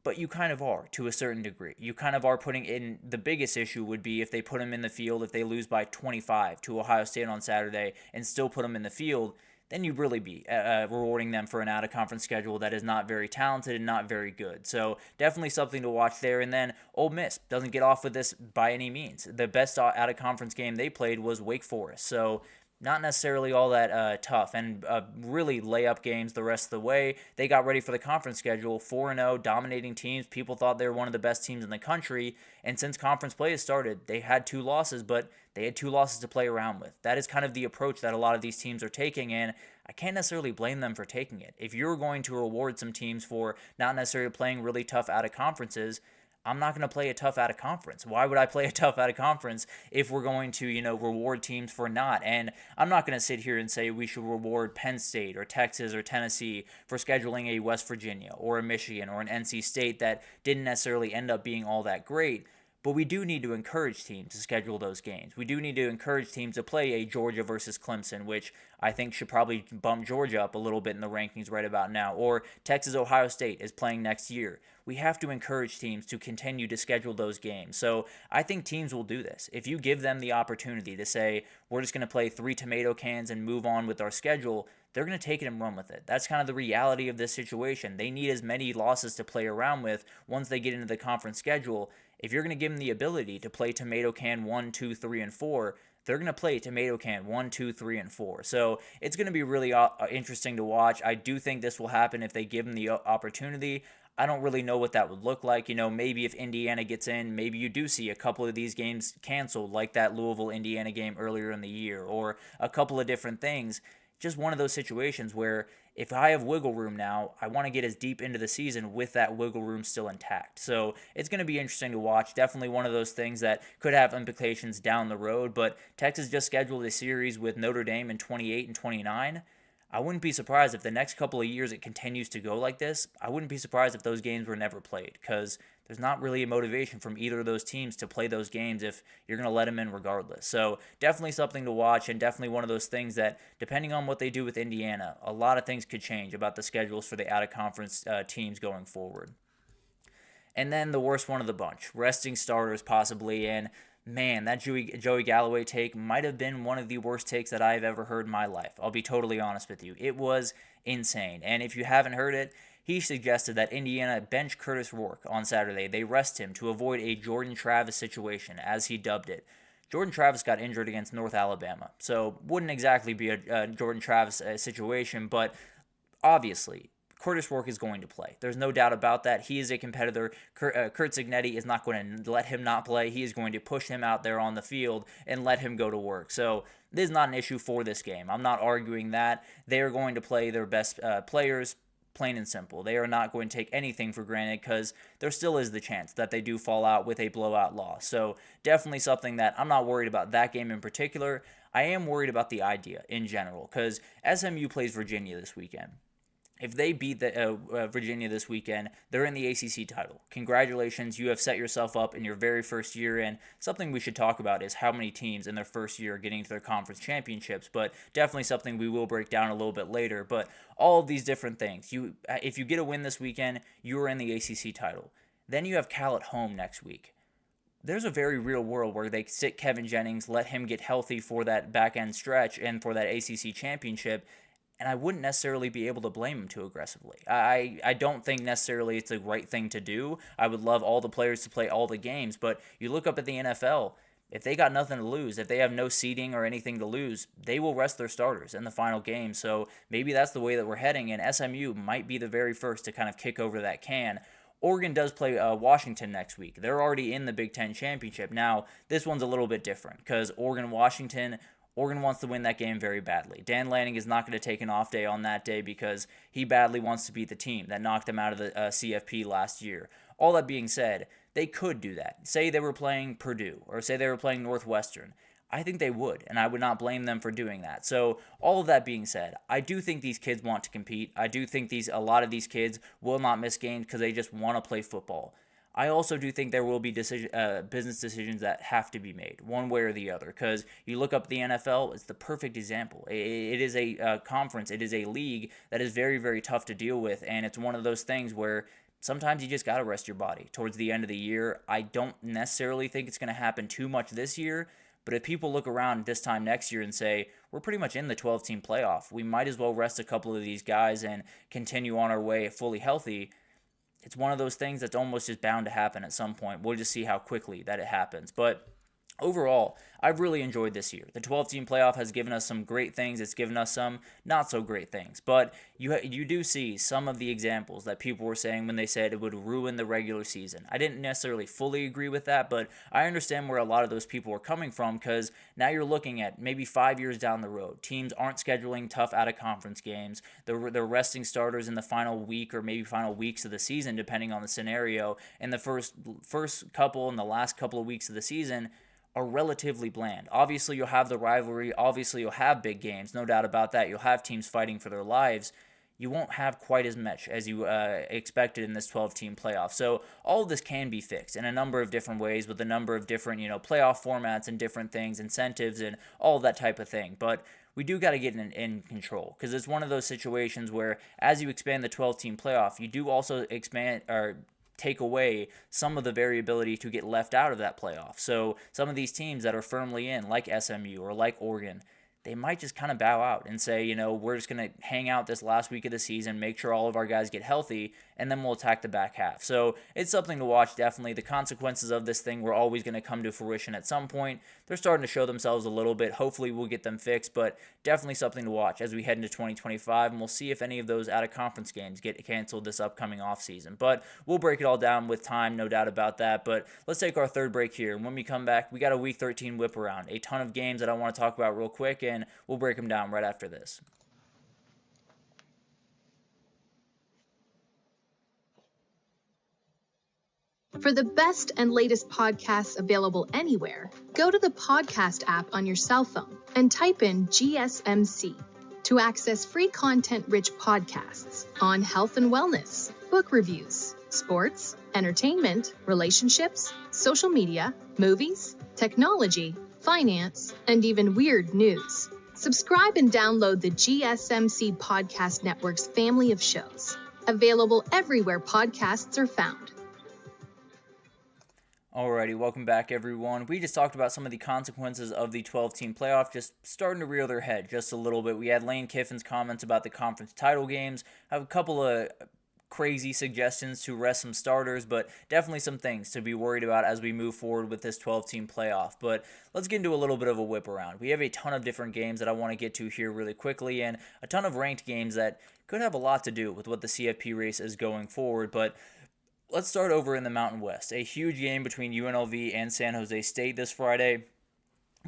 but you kind of are to a certain degree. You kind of are putting in, the biggest issue would be if they put them in the field, if they lose by 25 to Ohio State on Saturday and still put them in the field, then you'd really be rewarding them for an out-of-conference schedule that is not very talented and not very good. So definitely something to watch there. And then Ole Miss doesn't get off with this by any means. The best out-of-conference game they played was Wake Forest. So not necessarily all that tough, and really lay up games the rest of the way. They got ready for the conference schedule, 4-0, dominating teams. People thought they were one of the best teams in the country, and since conference play has started, they had 2 losses, but they had 2 losses to play around with. That is kind of the approach that a lot of these teams are taking, and I can't necessarily blame them for taking it. If you're going to reward some teams for not necessarily playing really tough out of conferences, I'm not going to play a tough out of conference. Why would I play a tough out of conference if we're going to, reward teams for not? And I'm not going to sit here and say we should reward Penn State or Texas or Tennessee for scheduling a West Virginia or a Michigan or an NC State that didn't necessarily end up being all that great. But we do need to encourage teams to schedule those games. We do need to encourage teams to play a Georgia versus Clemson, which I think should probably bump Georgia up a little bit in the rankings right about now. Or Texas-Ohio State is playing next year. We have to encourage teams to continue to schedule those games. So I think teams will do this. If you give them the opportunity to say, we're just going to play 3 tomato cans and move on with our schedule, they're going to take it and run with it. That's kind of the reality of this situation. They need as many losses to play around with once they get into the conference schedule. If you're going to give them the ability to play tomato can 1, 2, 3, and 4, they're going to play tomato can 1, 2, 3, and 4. So it's going to be really interesting to watch. I do think this will happen if they give them the opportunity. I don't really know what that would look like. Maybe if Indiana gets in, maybe you do see a couple of these games canceled, like that Louisville-Indiana game earlier in the year, or a couple of different things. Just one of those situations where if I have wiggle room now, I want to get as deep into the season with that wiggle room still intact. So it's going to be interesting to watch. Definitely one of those things that could have implications down the road. But Texas just scheduled a series with Notre Dame in 28 and 29. I wouldn't be surprised if the next couple of years it continues to go like this. I wouldn't be surprised if those games were never played, because there's not really a motivation from either of those teams to play those games if you're going to let them in regardless. So definitely something to watch, and definitely one of those things that, depending on what they do with Indiana, a lot of things could change about the schedules for the out-of-conference teams going forward. And then the worst one of the bunch, resting starters possibly, and man, that Joey Galloway take might have been one of the worst takes that I've ever heard in my life. I'll be totally honest with you. It was insane. And if you haven't heard it, he suggested that Indiana bench Curtis Rourke on Saturday. They rest him to avoid a Jordan Travis situation, as he dubbed it. Jordan Travis got injured against North Alabama, so wouldn't exactly be a Jordan Travis situation, but obviously Curtis Rourke is going to play. There's no doubt about that. He is a competitor. Curt Cignetti is not going to let him not play. He is going to push him out there on the field and let him go to work. So this is not an issue for this game. I'm not arguing that. They are going to play their best players, plain and simple. They are not going to take anything for granted, because there still is the chance that they do fall out with a blowout loss. So definitely something that I'm not worried about that game in particular. I am worried about the idea in general, because SMU plays Virginia this weekend. If they beat Virginia this weekend, they're in the ACC title. Congratulations, you have set yourself up in your very first year, and something we should talk about is how many teams in their first year are getting to their conference championships, but definitely something we will break down a little bit later. But all of these different things, if you get a win this weekend, you are in the ACC title. Then you have Cal at home next week. There's a very real world where they sit Kevin Jennings, let him get healthy for that back-end stretch and for that ACC championship, and I wouldn't necessarily be able to blame him too aggressively. I don't think necessarily it's the right thing to do. I would love all the players to play all the games, but you look up at the NFL, if they got nothing to lose, if they have no seeding or anything to lose, they will rest their starters in the final game. So maybe that's the way that we're heading, and SMU might be the very first to kind of kick over that can. Oregon does play Washington next week. They're already in the Big Ten Championship. Now, this one's a little bit different, because Oregon wants to win that game very badly. Dan Lanning is not going to take an off day on that day because he badly wants to beat the team that knocked him out of the CFP last year. All that being said, they could do that. Say they were playing Purdue, or say they were playing Northwestern. I think they would, and I would not blame them for doing that. So all of that being said, I do think these kids want to compete. I do think a lot of these kids will not miss games because they just want to play football. I also do think there will be business decisions that have to be made, one way or the other, because you look up the NFL, it's the perfect example. It is a conference, it is a league that is very, very tough to deal with, and it's one of those things where sometimes you just got to rest your body towards the end of the year. I don't necessarily think it's going to happen too much this year, but if people look around this time next year and say, we're pretty much in the 12-team playoff, we might as well rest a couple of these guys and continue on our way fully healthy, it's one of those things that's almost just bound to happen at some point. We'll just see how quickly that it happens. But Overall, I've really enjoyed this year. The 12-team playoff has given us some great things. It's given us some not so great things. But you do see some of the examples that people were saying when they said it would ruin the regular season. I didn't necessarily fully agree with that, but I understand where a lot of those people were coming from, because now you're looking at maybe 5 years down the road. Teams aren't scheduling tough out-of-conference games. They're resting starters in the final week or maybe final weeks of the season, depending on the scenario. And the first couple and the last couple of weeks of the season are relatively bland. Obviously, you'll have the rivalry. Obviously, you'll have big games. No doubt about that. You'll have teams fighting for their lives. You won't have quite as much as you expected in this 12-team playoff. So all of this can be fixed in a number of different ways with a number of different, playoff formats and different things, incentives and all of that type of thing. But we do got to get in control, because it's one of those situations where as you expand the 12-team playoff, you do also expand or take away some of the variability to get left out of that playoff. So some of these teams that are firmly in, like SMU or like Oregon, they might just kind of bow out and say, we're just going to hang out this last week of the season, make sure all of our guys get healthy, and then we'll attack the back half. So it's something to watch, definitely. The consequences of this thing were always going to come to fruition at some point. They're starting to show themselves a little bit. Hopefully we'll get them fixed, but definitely something to watch as we head into 2025, and we'll see if any of those out-of-conference games get canceled this upcoming offseason. But we'll break it all down with time, no doubt about that. But let's take our third break here, and when we come back, we got a Week 13 whip around, a ton of games that I want to talk about real quick, and we'll break them down right after this. For the best and latest podcasts available anywhere, go to the podcast app on your cell phone and type in GSMC to access free content-rich podcasts on health and wellness, book reviews, sports, entertainment, relationships, social media, movies, technology, finance, and even weird news. Subscribe and download the GSMC Podcast Network's family of shows, available everywhere podcasts are found. Alrighty, welcome back, everyone. We just talked about some of the consequences of the 12-team playoff just starting to rear their head just a little bit. We had Lane Kiffin's comments about the conference title games. I have a couple of crazy suggestions to rest some starters, but definitely some things to be worried about as we move forward with this 12-team playoff. But let's get into a little bit of a whip around. We have a ton of different games that I want to get to here really quickly, and a ton of ranked games that could have a lot to do with what the CFP race is going forward. But let's start over in the Mountain West. A huge game between UNLV and San Jose State this Friday.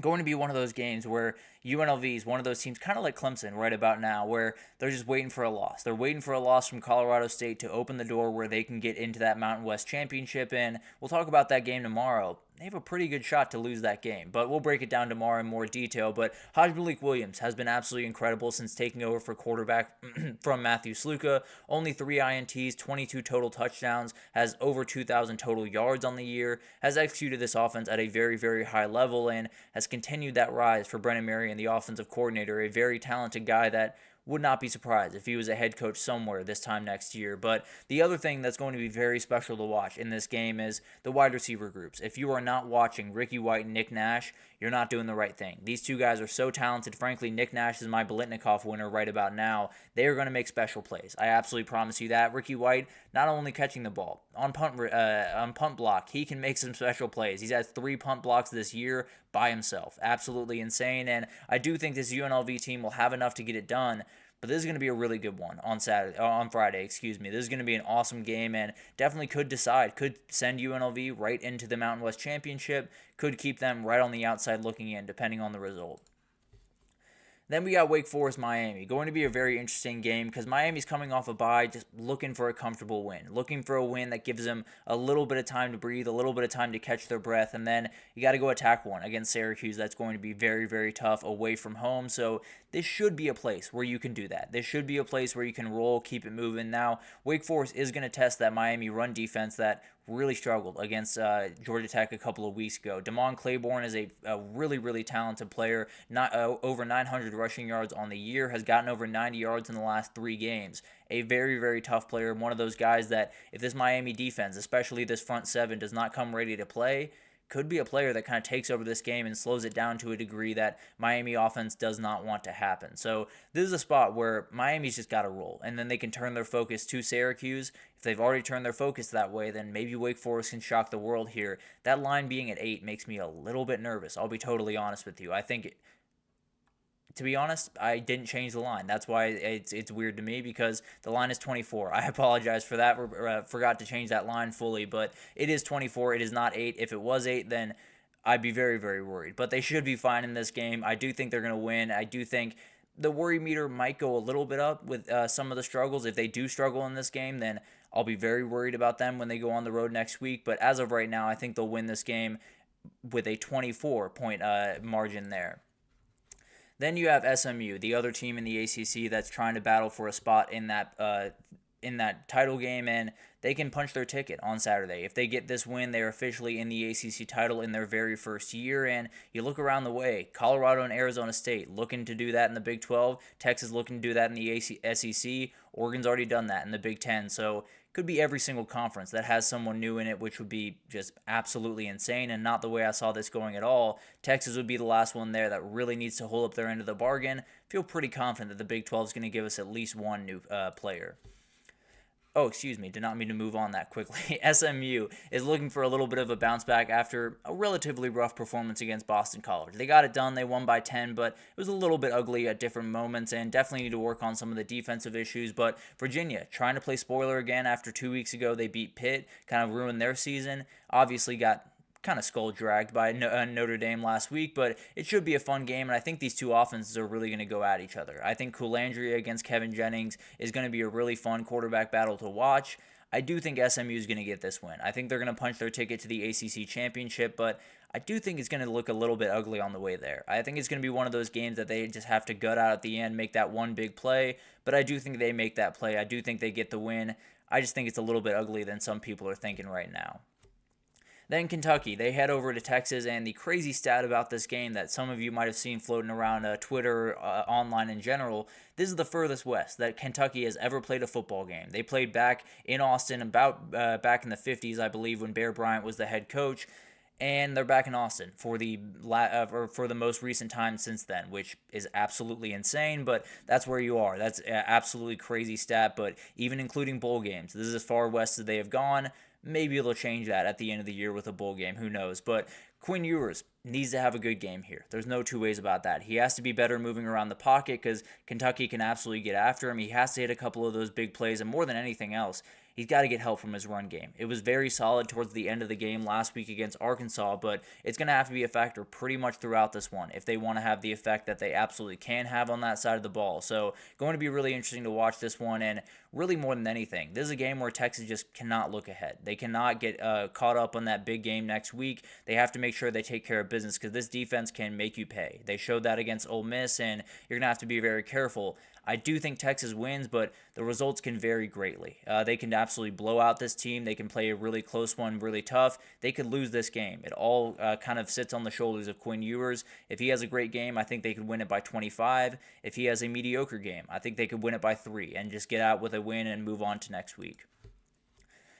Going to be one of those games where UNLV is one of those teams, kind of like Clemson right about now, where they're just waiting for a loss. They're waiting for a loss from Colorado State to open the door where they can get into that Mountain West championship, and we'll talk about that game tomorrow. They have a pretty good shot to lose that game, but we'll break it down tomorrow in more detail. But Malik Williams has been absolutely incredible since taking over for quarterback from Matthew Sluka. Only 3 INTs, 22 total touchdowns, has over 2,000 total yards on the year, has executed this offense at a very, very high level, and has continued that rise for Brennan Marion, the offensive coordinator, a very talented guy that would not be surprised if he was a head coach somewhere this time next year. But the other thing that's going to be very special to watch in this game is the wide receiver groups. If you are not watching Ricky White and Nick Nash, you're not doing the right thing. These two guys are so talented. Frankly, Nick Nash is my Biletnikoff winner right about now. They are going to make special plays. I absolutely promise you that. Ricky White, not only catching the ball, on punt block, he can make some special plays. He's had 3 punt blocks this year by himself. Absolutely insane. And I do think this UNLV team will have enough to get it done. But this is going to be a really good one on Friday. This is going to be an awesome game, and definitely could send UNLV right into the Mountain West Championship, could keep them right on the outside looking in, depending on the result. Then we got Wake Forest, Miami. Going to be a very interesting game because Miami's coming off a bye, just looking for a comfortable win. Looking for a win that gives them a little bit of time to breathe, a little bit of time to catch their breath, and then you got to go attack one against Syracuse. That's going to be very, very tough away from home. So this should be a place where you can do that. This should be a place where you can roll, keep it moving. Now, Wake Forest is going to test that Miami run defense that really struggled against Georgia Tech a couple of weeks ago. Damon Claiborne is a really, really talented player. Over 900 rushing yards on the year, has gotten over 90 yards in the last 3 games. A very, very tough player. One of those guys that if this Miami defense, especially this front 7, does not come ready to play, could be a player that kind of takes over this game and slows it down to a degree that Miami offense does not want to happen. So this is a spot where Miami's just got to roll, and then they can turn their focus to Syracuse. If they've already turned their focus that way, then maybe Wake Forest can shock the world here. That line being at 8 makes me a little bit nervous. I'll be totally honest with you. I think, to be honest, I didn't change the line. That's why it's weird to me, because the line is 24. I apologize for that. Forgot to change that line fully, but it is 24. It is not 8. If it was 8, then I'd be very, very worried. But they should be fine in this game. I do think they're going to win. I do think the worry meter might go a little bit up with some of the struggles. If they do struggle in this game, then I'll be very worried about them when they go on the road next week. But as of right now, I think they'll win this game with a 24-point margin there. Then you have SMU, the other team in the ACC that's trying to battle for a spot in that title game, and they can punch their ticket on Saturday. If they get this win, they're officially in the ACC title in their very first year, and you look around the way, Colorado and Arizona State looking to do that in the Big 12, Texas looking to do that in the SEC, Oregon's already done that in the Big 10, so could be every single conference that has someone new in it, which would be just absolutely insane and not the way I saw this going at all. Texas would be the last one there that really needs to hold up their end of the bargain. Feel pretty confident that the Big 12 is going to give us at least one new player. Oh, excuse me, did not mean to move on that quickly. SMU is looking for a little bit of a bounce back after a relatively rough performance against Boston College. They got it done, they won by 10, but it was a little bit ugly at different moments and definitely need to work on some of the defensive issues. But Virginia, trying to play spoiler again after 2 weeks ago, they beat Pitt, kind of ruined their season. Obviously got kind of skull-dragged by Notre Dame last week, but it should be a fun game, and I think these two offenses are really going to go at each other. I think Coulandria against Kevin Jennings is going to be a really fun quarterback battle to watch. I do think SMU is going to get this win. I think they're going to punch their ticket to the ACC championship, but I do think it's going to look a little bit ugly on the way there. I think it's going to be one of those games that they just have to gut out at the end, make that one big play, but I do think they make that play. I do think they get the win. I just think it's a little bit ugly than some people are thinking right now. Then Kentucky, they head over to Texas, and the crazy stat about this game that some of you might have seen floating around Twitter, online in general, this is the furthest west that Kentucky has ever played a football game. They played back in Austin about back in the 50s, I believe, when Bear Bryant was the head coach, and they're back in Austin for the most recent time since then, which is absolutely insane, but that's where you are. That's absolutely crazy stat, but even including bowl games, this is as far west as they have gone. Maybe it'll change that at the end of the year with a bowl game. Who knows? But Quinn Ewers needs to have a good game here. There's no two ways about that. He has to be better moving around the pocket because Kentucky can absolutely get after him. He has to hit a couple of those big plays, and more than anything else, he's got to get help from his run game. It was very solid towards the end of the game last week against Arkansas, but it's going to have to be a factor pretty much throughout this one if they want to have the effect that they absolutely can have on that side of the ball. So going to be really interesting to watch this one, and really more than anything, this is a game where Texas just cannot look ahead. They cannot get caught up on that big game next week. They have to make sure they take care of business because this defense can make you pay. They showed that against Ole Miss, and you're going to have to be very careful. I do think Texas wins, but the results can vary greatly. They can absolutely blow out this team. They can play a really close one, really tough. They could lose this game. It all kind of sits on the shoulders of Quinn Ewers. If he has a great game, I think they could win it by 25. If he has a mediocre game, I think they could win it by 3 and just get out with a win and move on to next week.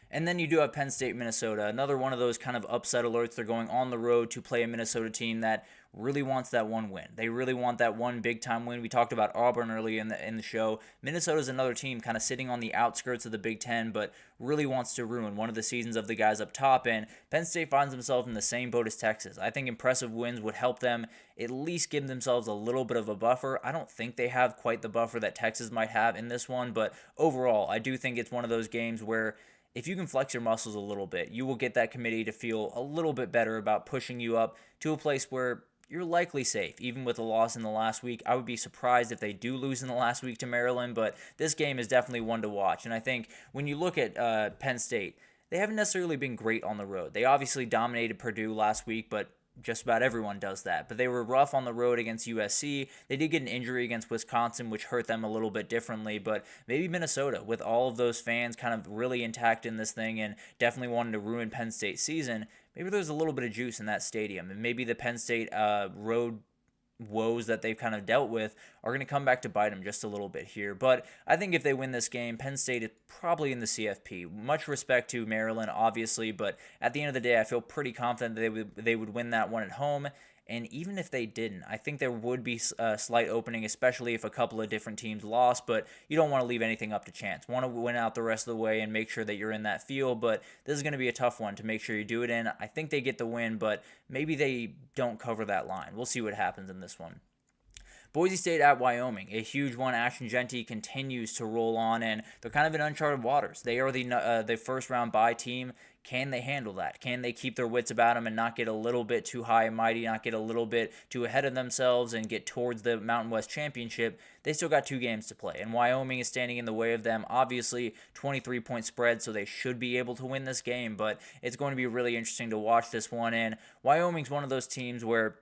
And then you do have Penn State, Minnesota, another one of those kind of upset alerts. They're going on the road to play a Minnesota team that really wants that one win. They really want that one big-time win. We talked about Auburn early in the show. Minnesota's another team kind of sitting on the outskirts of the Big Ten, but really wants to ruin one of the seasons of the guys up top, and Penn State finds themselves in the same boat as Texas. I think impressive wins would help them at least give themselves a little bit of a buffer. I don't think they have quite the buffer that Texas might have in this one, but overall, I do think it's one of those games where if you can flex your muscles a little bit, you will get that committee to feel a little bit better about pushing you up to a place where you're likely safe, even with a loss in the last week. I would be surprised if they do lose in the last week to Maryland, but this game is definitely one to watch. And I think when you look at Penn State, they haven't necessarily been great on the road. They obviously dominated Purdue last week, but just about everyone does that. But they were rough on the road against USC. They did get an injury against Wisconsin, which hurt them a little bit differently. But maybe Minnesota, with all of those fans kind of really intact in this thing and definitely wanting to ruin Penn State's season, maybe there's a little bit of juice in that stadium. And maybe the Penn State road woes that they've kind of dealt with are going to come back to bite them just a little bit here. But I think if they win this game, Penn State is probably in the CFP. Much respect to Maryland, obviously, but at the end of the day, I feel pretty confident that they would win that one at home. And even if they didn't, I think there would be a slight opening, especially if a couple of different teams lost, but you don't want to leave anything up to chance. Want to win out the rest of the way and make sure that you're in that field, but this is going to be a tough one to make sure you do it in. I think they get the win, but maybe they don't cover that line. We'll see what happens in this one. Boise State at Wyoming, a huge one. Ashton Jeanty continues to roll on, and they're kind of in uncharted waters. They are the first-round bye team. Can they handle that? Can they keep their wits about them and not get a little bit too high and mighty, not get a little bit too ahead of themselves and get towards the Mountain West Championship? They still got 2 games to play, and Wyoming is standing in the way of them. Obviously, 23-point spread, so they should be able to win this game, but it's going to be really interesting to watch this one. And Wyoming's one of those teams where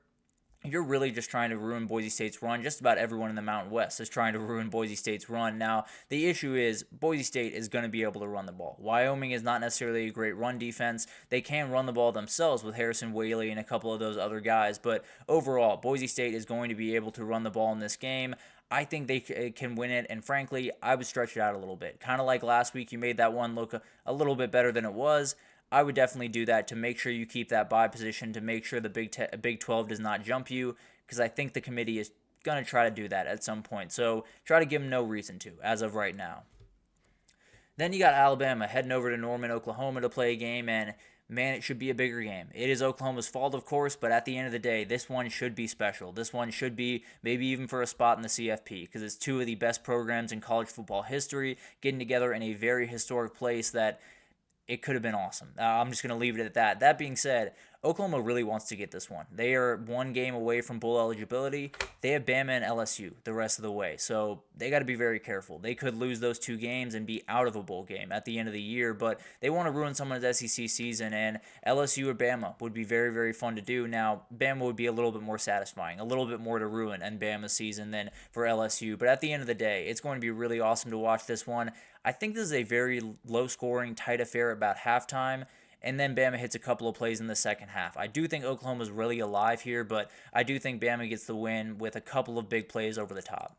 you're really just trying to ruin Boise State's run. Just about everyone in the Mountain West is trying to ruin Boise State's run. Now, the issue is Boise State is going to be able to run the ball. Wyoming is not necessarily a great run defense. They can run the ball themselves with Harrison Whaley and a couple of those other guys, but overall, Boise State is going to be able to run the ball in this game. I think they can win it, and frankly, I would stretch it out a little bit. Kind of like last week, you made that one look a little bit better than it was. I would definitely do that to make sure you keep that bye position, to make sure the Big 12 does not jump you, because I think the committee is going to try to do that at some point. So try to give them no reason to, as of right now. Then you got Alabama heading over to Norman, Oklahoma to play a game, and man, it should be a bigger game. It is Oklahoma's fault, of course, but at the end of the day, this one should be special. This one should be maybe even for a spot in the CFP, because it's 2 of the best programs in college football history getting together in a very historic place that it could have been awesome. I'm just going to leave it at that. That being said, Oklahoma really wants to get this one. They are 1 game away from bowl eligibility. They have Bama and LSU the rest of the way, so they got to be very careful. They could lose those 2 games and be out of a bowl game at the end of the year, but they want to ruin someone's SEC season, and LSU or Bama would be very, very fun to do. Now, Bama would be a little bit more satisfying, a little bit more to ruin in Bama's season than for LSU, but at the end of the day, it's going to be really awesome to watch this one. I think this is a very low-scoring, tight affair at about halftime, and then Bama hits a couple of plays in the second half. I do think Oklahoma's really alive here, but I do think Bama gets the win with a couple of big plays over the top.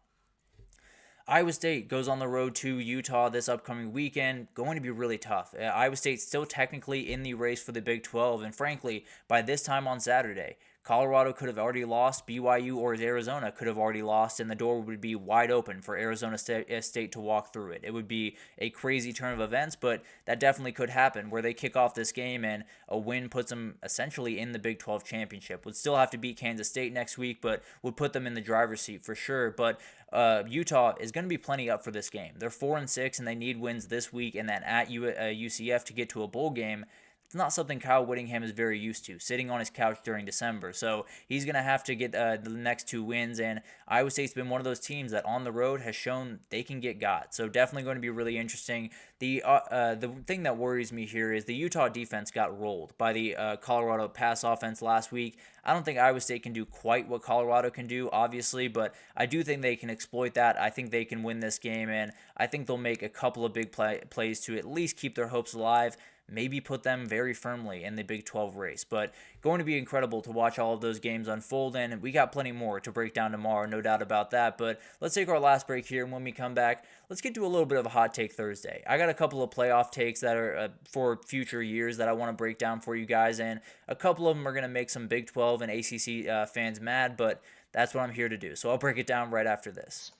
Iowa State goes on the road to Utah this upcoming weekend. Going to be really tough. Iowa State's still technically in the race for the Big 12, and frankly, by this time on Saturday, Colorado could have already lost, BYU or Arizona could have already lost, and the door would be wide open for Arizona State to walk through it. It would be a crazy turn of events, but that definitely could happen, where they kick off this game and a win puts them essentially in the Big 12 championship. Would still have to beat Kansas State next week, but would put them in the driver's seat for sure. But Utah is going to be plenty up for this game. They're 4-6, and they need wins this week and then at UCF to get to a bowl game. It's not something Kyle Whittingham is very used to, sitting on his couch during December. So he's going to have to get the next 2 wins, and Iowa State's been one of those teams that on the road has shown they can get got. So definitely going to be really interesting. The thing that worries me here is the Utah defense got rolled by the Colorado pass offense last week. I don't think Iowa State can do quite what Colorado can do, obviously, but I do think they can exploit that. I think they can win this game, and I think they'll make a couple of big plays to at least keep their hopes alive. Maybe put them very firmly in the Big 12 race. But going to be incredible to watch all of those games unfold, and we got plenty more to break down tomorrow, no doubt about that. But let's take our last break here, and when we come back, let's get to a little bit of a hot take Thursday. I got a couple of playoff takes that are for future years that I want to break down for you guys, and a couple of them are going to make some Big 12 and ACC fans mad, but that's what I'm here to do. So I'll break it down right after this.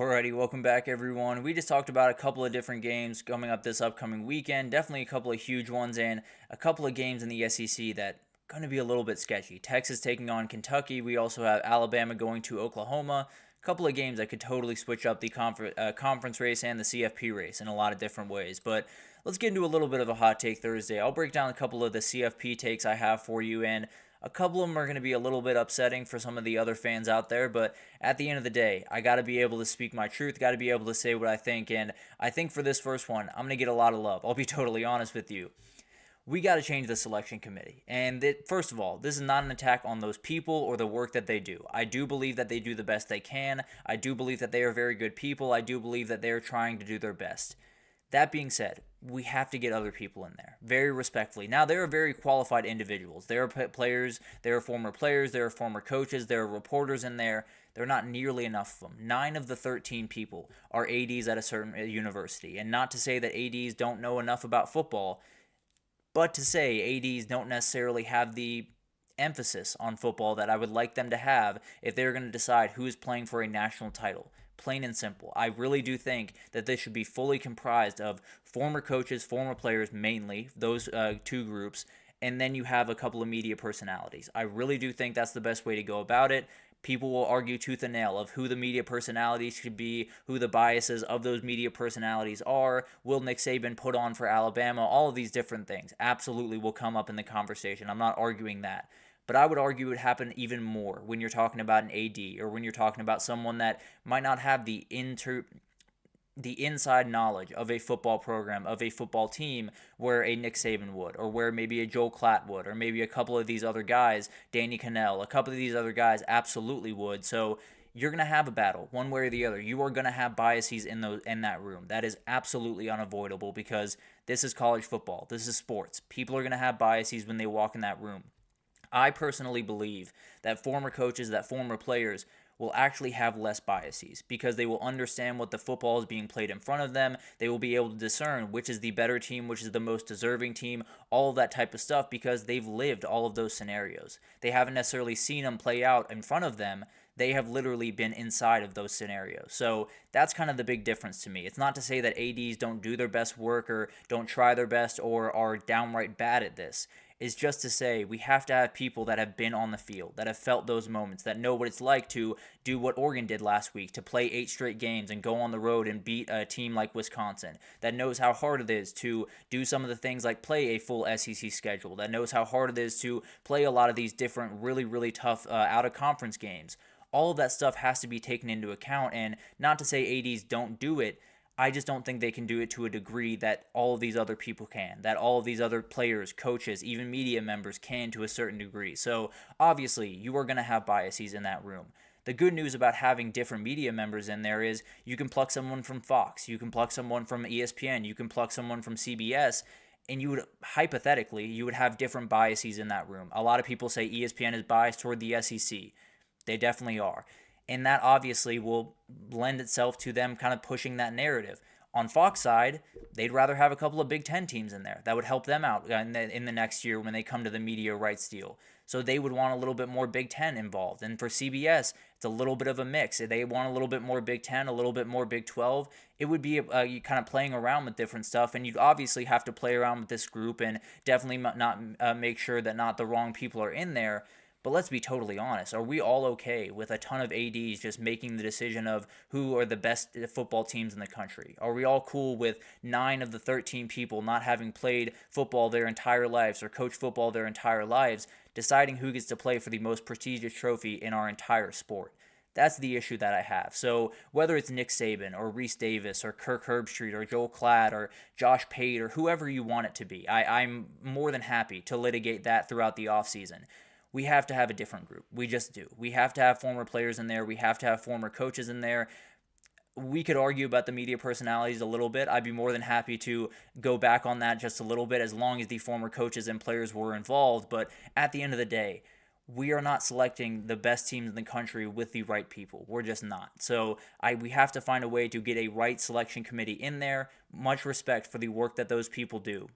Alrighty, welcome back everyone. We just talked about a couple of different games coming up this upcoming weekend. Definitely a couple of huge ones and a couple of games in the SEC that going to be a little bit sketchy. Texas taking on Kentucky. We also have Alabama going to Oklahoma. A couple of games that could totally switch up the conference race and the CFP race in a lot of different ways. But let's get into a little bit of a hot take Thursday. I'll break down a couple of the CFP takes I have for you, and a couple of them are going to be a little bit upsetting for some of the other fans out there, but at the end of the day, I got to be able to speak my truth, got to be able to say what I think, and I think for this first one, I'm going to get a lot of love. I'll be totally honest with you. We got to change the selection committee. And first of all, this is not an attack on those people or the work that they do. I do believe that they do the best they can. I do believe that they are very good people. I do believe that they are trying to do their best. That being said, we have to get other people in there, very respectfully. Now, there are very qualified individuals. There are players, there are former players, there are former coaches, there are reporters in there. There are not nearly enough of them. 9 of the 13 people are ADs at a certain university. And not to say that ADs don't know enough about football, but to say ADs don't necessarily have the emphasis on football that I would like them to have if they're going to decide who is playing for a national title. Plain and simple. I really do think that this should be fully comprised of former coaches, former players mainly, those two groups, and then you have a couple of media personalities. I really do think that's the best way to go about it. People will argue tooth and nail of who the media personalities should be, who the biases of those media personalities are. Will Nick Saban put on for Alabama? All of these different things absolutely will come up in the conversation. I'm not arguing that. But I would argue it would happen even more when you're talking about an AD or when you're talking about someone that might not have the inside knowledge of a football program, of a football team, where a Nick Saban would, or where maybe a Joel Klatt would, or maybe a couple of these other guys, Danny Cannell, a couple of these other guys absolutely would. So you're going to have a battle, one way or the other. You are going to have biases in that room. That is absolutely unavoidable because this is college football. This is sports. People are going to have biases when they walk in that room. I personally believe that former coaches, that former players will actually have less biases because they will understand what the football is being played in front of them. They will be able to discern which is the better team, which is the most deserving team, all of that type of stuff because they've lived all of those scenarios. They haven't necessarily seen them play out in front of them. They have literally been inside of those scenarios. So that's kind of the big difference to me. It's not to say that ADs don't do their best work or don't try their best or are downright bad at this. Is just to say we have to have people that have been on the field, that have felt those moments, that know what it's like to do what Oregon did last week, to play 8 straight games and go on the road and beat a team like Wisconsin, that knows how hard it is to do some of the things like play a full SEC schedule, that knows how hard it is to play a lot of these different really, really tough out-of-conference games. All of that stuff has to be taken into account, and not to say ADs don't do it, I just don't think they can do it to a degree that all of these other people can, that all of these other players, coaches, even media members can to a certain degree. So obviously, you are going to have biases in that room. The good news about having different media members in there is you can pluck someone from Fox, you can pluck someone from ESPN, you can pluck someone from CBS, and you would, hypothetically, you would have different biases in that room. A lot of people say ESPN is biased toward the SEC. They definitely are. And that obviously will lend itself to them kind of pushing that narrative. On Fox side, they'd rather have a couple of Big Ten teams in there. That would help them out in the next year when they come to the media rights deal. So they would want a little bit more Big Ten involved. And for CBS, it's a little bit of a mix. They want a little bit more Big Ten, a little bit more Big 12. It would be you kind of playing around with different stuff. And you'd obviously have to play around with this group and definitely not make sure that not the wrong people are in there. But let's be totally honest. Are we all okay with a ton of ADs just making the decision of who are the best football teams in the country? Are we all cool with 9 of the 13 people not having played football their entire lives or coached football their entire lives deciding who gets to play for the most prestigious trophy in our entire sport? That's the issue that I have. So whether it's Nick Saban or Reese Davis or Kirk Herbstreit or Joel Klatt or Josh Pate or whoever you want it to be, I'm more than happy to litigate that throughout the offseason. We have to have a different group. We just do. We have to have former players in there. We have to have former coaches in there. We could argue about the media personalities a little bit. I'd be more than happy to go back on that just a little bit as long as the former coaches and players were involved. But at the end of the day, we are not selecting the best teams in the country with the right people. We're just not. So we have to find a way to get a right selection committee in there. Much respect for the work that those people do.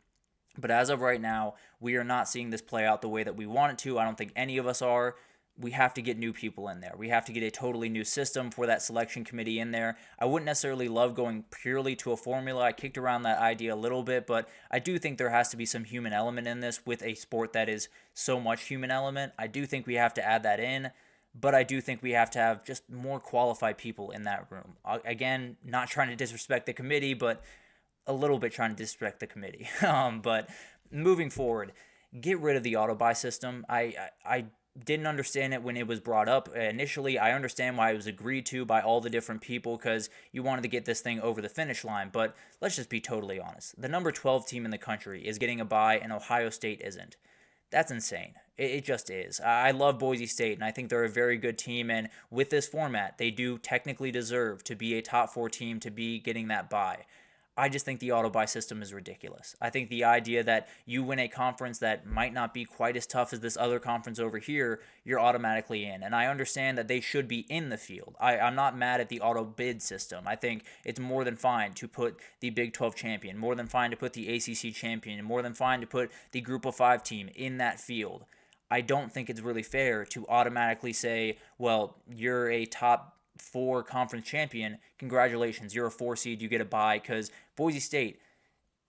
But as of right now, we are not seeing this play out the way that we want it to. I don't think any of us are. we have to get new people in there. We have to get a totally new system for that selection committee in there. I wouldn't necessarily love going purely to a formula. I kicked around that idea a little bit, but I do think there has to be some human element in this with a sport that is so much human element. I do think we have to add that in, but I do think we have to have just more qualified people in that room. Again, not trying to disrespect the committee, but a little bit trying to disrespect the committee. But moving forward, get rid of the auto buy system. I didn't understand it when it was brought up initially. I understand why it was agreed to by all the different people because you wanted to get this thing over the finish line. But let's just be totally honest. The number 12 team in the country is getting a bye and Ohio State isn't. That's insane. It just is. I love Boise State, and I think they're a very good team. And with this format, they do technically deserve to be a top 4 team to be getting that bye. I just think the auto buy system is ridiculous. I think the idea that you win a conference that might not be quite as tough as this other conference over here, you're automatically in. And I understand that they should be in the field. I'm not mad at the auto bid system. I think it's more than fine to put the Big 12 champion, more than fine to put the ACC champion, and more than fine to put the Group of 5 team in that field. I don't think it's really fair to automatically say, well, you're a top 4 conference champion, congratulations, you're a 4 seed, you get a bye, because Boise State,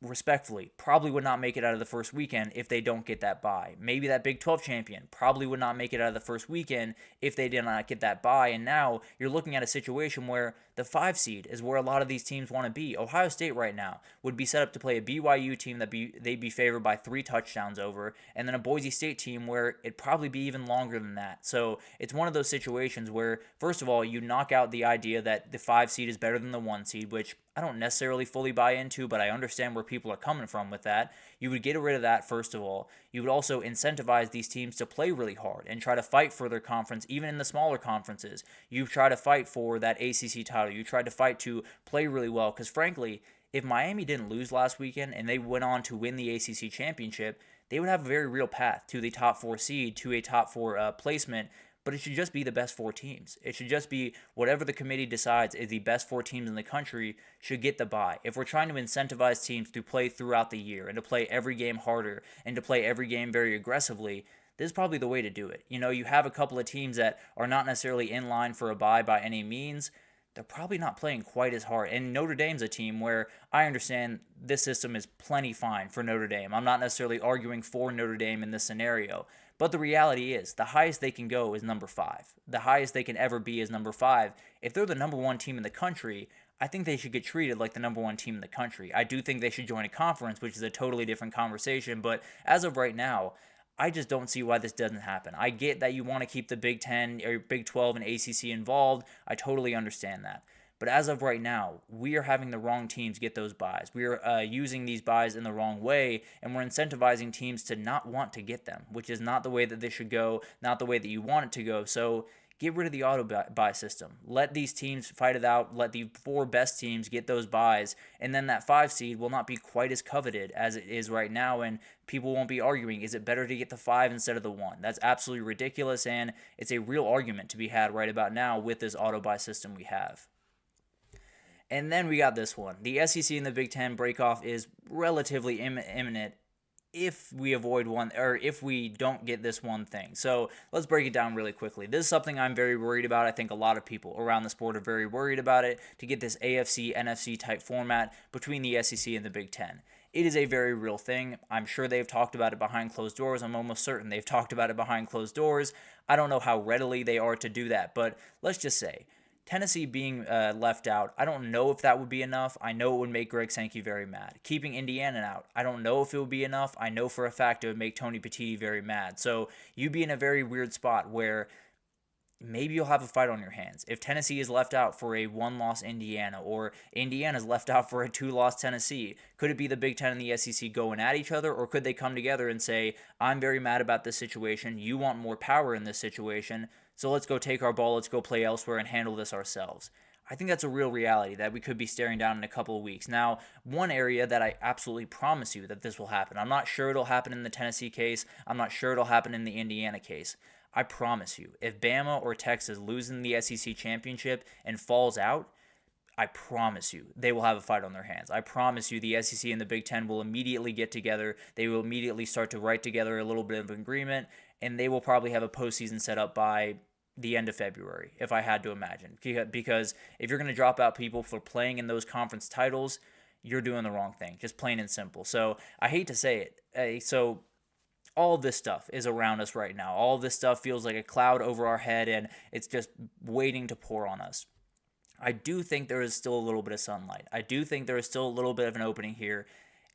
respectfully, probably would not make it out of the first weekend if they don't get that bye. Maybe that Big 12 champion probably would not make it out of the first weekend if they did not get that bye. And now you're looking at a situation where the 5 seed is where a lot of these teams want to be. Ohio State right now would be set up to play a BYU team that they'd be favored by 3 touchdowns over, and then a Boise State team where it'd probably be even longer than that. So it's one of those situations where, first of all, you knock out the idea that the 5 seed is better than the 1 seed, which I don't necessarily fully buy into, but I understand where people are coming from with that. You would get rid of that, first of all. You would also incentivize these teams to play really hard and try to fight for their conference, even in the smaller conferences. You try to fight for that ACC title. You try to fight to play really well, because frankly, if Miami didn't lose last weekend and they went on to win the ACC championship, they would have a very real path to the top 4 seed, to a top 4 placement. But it should just be the best 4 teams. It should just be whatever the committee decides is the best 4 teams in the country should get the bye. If we're trying to incentivize teams to play throughout the year and to play every game harder and to play every game very aggressively, this is probably the way to do it. You know, you have a couple of teams that are not necessarily in line for a bye by any means. They're probably not playing quite as hard. And Notre Dame's a team where I understand this system is plenty fine for Notre Dame. I'm not necessarily arguing for Notre Dame in this scenario. But the reality is, the highest they can go is number 5. The highest they can ever be is number 5. If they're the number 1 team in the country, I think they should get treated like the number 1 team in the country. I do think they should join a conference, which is a totally different conversation. But as of right now, I just don't see why this doesn't happen. I get that you want to keep the Big 10 or Big 12 and ACC involved. I totally understand that. But as of right now, we are having the wrong teams get those buys. We are using these buys in the wrong way, and we're incentivizing teams to not want to get them, which is not the way that this should go, not the way that you want it to go. So get rid of the auto buy system. Let these teams fight it out. Let the 4 best teams get those buys, and then that 5 seed will not be quite as coveted as it is right now, and people won't be arguing, is it better to get the 5 instead of the 1? That's absolutely ridiculous, and it's a real argument to be had right about now with this auto buy system we have. And then we got this one. The SEC and the Big Ten breakoff is relatively imminent if we avoid one, or if we don't get this one thing. So let's break it down really quickly. This is something I'm very worried about. I think a lot of people around the sport are very worried about it, to get this AFC, NFC type format between the SEC and the Big Ten. It is a very real thing. I'm sure they've talked about it behind closed doors. I'm almost certain they've talked about it behind closed doors. I don't know how readily they are to do that, but let's just say, Tennessee being left out, I don't know if that would be enough. I know it would make Greg Sankey very mad. Keeping Indiana out, I don't know if it would be enough. I know for a fact it would make Tony Petitti very mad. So you'd be in a very weird spot where maybe you'll have a fight on your hands. If Tennessee is left out for a 1-loss Indiana, or Indiana is left out for a 2-loss Tennessee, could it be the Big Ten and the SEC going at each other, or could they come together and say, I'm very mad about this situation, you want more power in this situation, so let's go take our ball, let's go play elsewhere and handle this ourselves. I think that's a real reality that we could be staring down in a couple of weeks. Now, one area that I absolutely promise you that this will happen. I'm not sure it'll happen in the Tennessee case. I'm not sure it'll happen in the Indiana case. I promise you, if Bama or Texas loses the SEC championship and falls out, I promise you, they will have a fight on their hands. I promise you, the SEC and the Big Ten will immediately get together. They will immediately start to write together a little bit of agreement, and they will probably have a postseason set up by the end of February, if I had to imagine. Because if you're going to drop out people for playing in those conference titles, you're doing the wrong thing, just plain and simple. So I hate to say it. So all of this stuff is around us right now. All of this stuff feels like a cloud over our head, and it's just waiting to pour on us. I do think there is still a little bit of sunlight. I do think there is still a little bit of an opening here,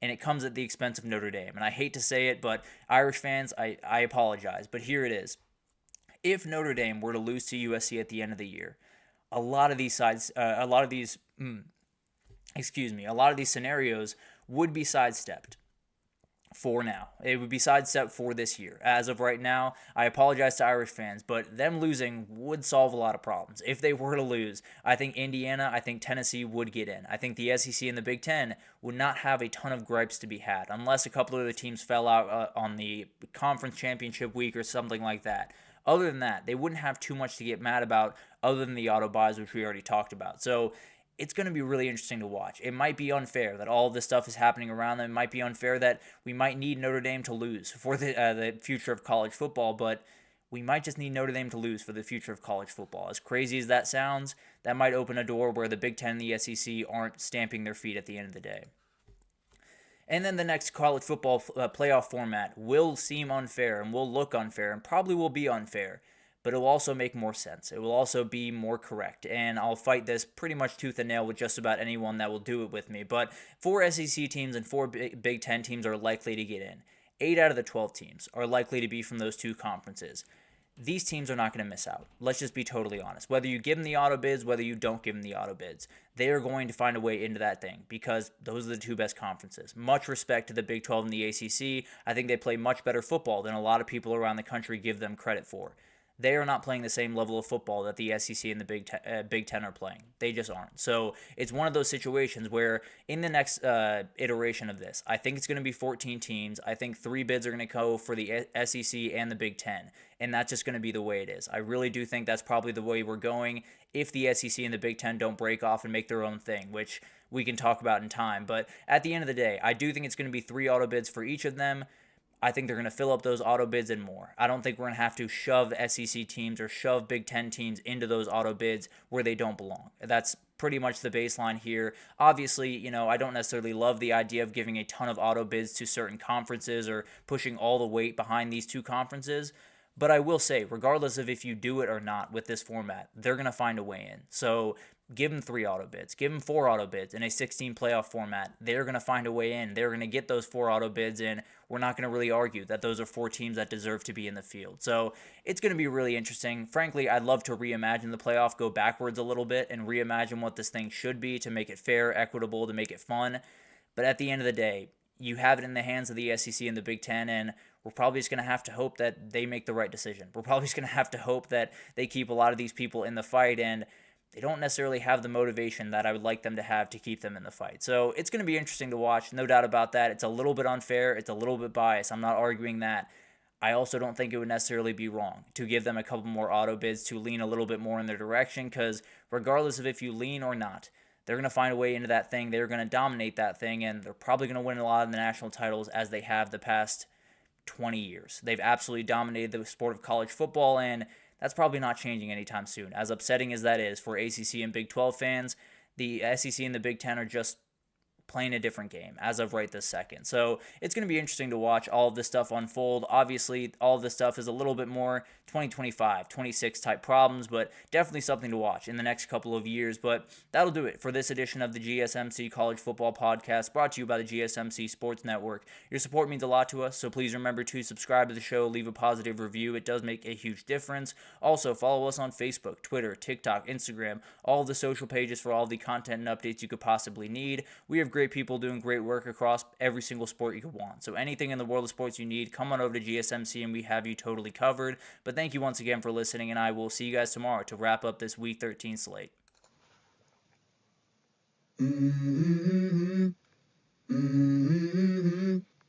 and it comes at the expense of Notre Dame. And I hate to say it, but Irish fans, I apologize, but here it is. If Notre Dame were to lose to USC at the end of the year, a lot of these scenarios would be sidestepped for now. It would be sidestepped for this year. As of right now, I apologize to Irish fans, but them losing would solve a lot of problems. If they were to lose, I think Indiana, I think Tennessee would get in. I think the SEC and the Big Ten would not have a ton of gripes to be had, unless a couple of the teams fell out on the conference championship week or something like that. Other than that, they wouldn't have too much to get mad about other than the auto buys, which we already talked about. So it's going to be really interesting to watch. It might be unfair that all of this stuff is happening around them. It might be unfair that we might need Notre Dame to lose for the future of college football, but we might just need Notre Dame to lose for the future of college football. As crazy as that sounds, that might open a door where the Big Ten and the SEC aren't stamping their feet at the end of the day. And then the next college football playoff format will seem unfair and will look unfair and probably will be unfair, but it will also make more sense. It will also be more correct, and I'll fight this pretty much tooth and nail with just about anyone that will do it with me. But 4 SEC teams and 4 Big Ten teams are likely to get in. 8 out of the 12 teams are likely to be from those 2 conferences. These teams are not going to miss out. Let's just be totally honest. Whether you give them the auto bids, whether you don't give them the auto bids, they are going to find a way into that thing because those are the 2 best conferences. Much respect to the Big 12 and the ACC. I think they play much better football than a lot of people around the country give them credit for. They are not playing the same level of football that the SEC and the Big Ten are playing. They just aren't. So it's one of those situations where in the next iteration of this, I think it's going to be 14 teams. I think 3 bids are going to go for the SEC and the Big Ten, and that's just going to be the way it is. I really do think that's probably the way we're going if the SEC and the Big Ten don't break off and make their own thing, which we can talk about in time. But at the end of the day, I do think it's going to be 3 auto bids for each of them. I think they're going to fill up those auto bids and more. I don't think we're going to have to shove SEC teams or shove Big Ten teams into those auto bids where they don't belong. That's pretty much the baseline here. Obviously, I don't necessarily love the idea of giving a ton of auto bids to certain conferences or pushing all the weight behind these 2 conferences. But I will say, regardless of if you do it or not with this format, they're going to find a way in. So give them 3 auto bids. Give them 4 auto bids in a 16 playoff format. They're going to find a way in. They're going to get those 4 auto bids in. We're not going to really argue that those are 4 teams that deserve to be in the field. So it's going to be really interesting. Frankly, I'd love to reimagine the playoff, go backwards a little bit, and reimagine what this thing should be to make it fair, equitable, to make it fun. But at the end of the day, you have it in the hands of the SEC and the Big Ten, and we're probably just going to have to hope that they make the right decision. We're probably just going to have to hope that they keep a lot of these people in the fight, and they don't necessarily have the motivation that I would like them to have to keep them in the fight. So it's going to be interesting to watch, no doubt about that. It's a little bit unfair. It's a little bit biased. I'm not arguing that. I also don't think it would necessarily be wrong to give them a couple more auto bids to lean a little bit more in their direction, because regardless of if you lean or not, they're going to find a way into that thing. They're going to dominate that thing, and they're probably going to win a lot of the national titles as they have the past 20 years. They've absolutely dominated the sport of college football, and that's probably not changing anytime soon. As upsetting as that is for ACC and Big 12 fans, the SEC and the Big 10 are just playing a different game as of right this second. So it's going to be interesting to watch all of this stuff unfold. Obviously, all of this stuff is a little bit more 2025, 26 type problems, but definitely something to watch in the next couple of years. But that'll do it for this edition of the GSMC College Football Podcast, brought to you by the GSMC Sports Network. Your support means a lot to us, so please remember to subscribe to the show, leave a positive review. It does make a huge difference. Also, follow us on Facebook, Twitter, TikTok, Instagram, all of the social pages for all the content and updates you could possibly need. We have great people doing great work across every single sport you could want. So anything in the world of sports you need, come on over to GSMC and we have you totally covered. But thank you once again for listening, and I will see you guys tomorrow to wrap up this Week 13 slate. Mm-hmm. Mm-hmm.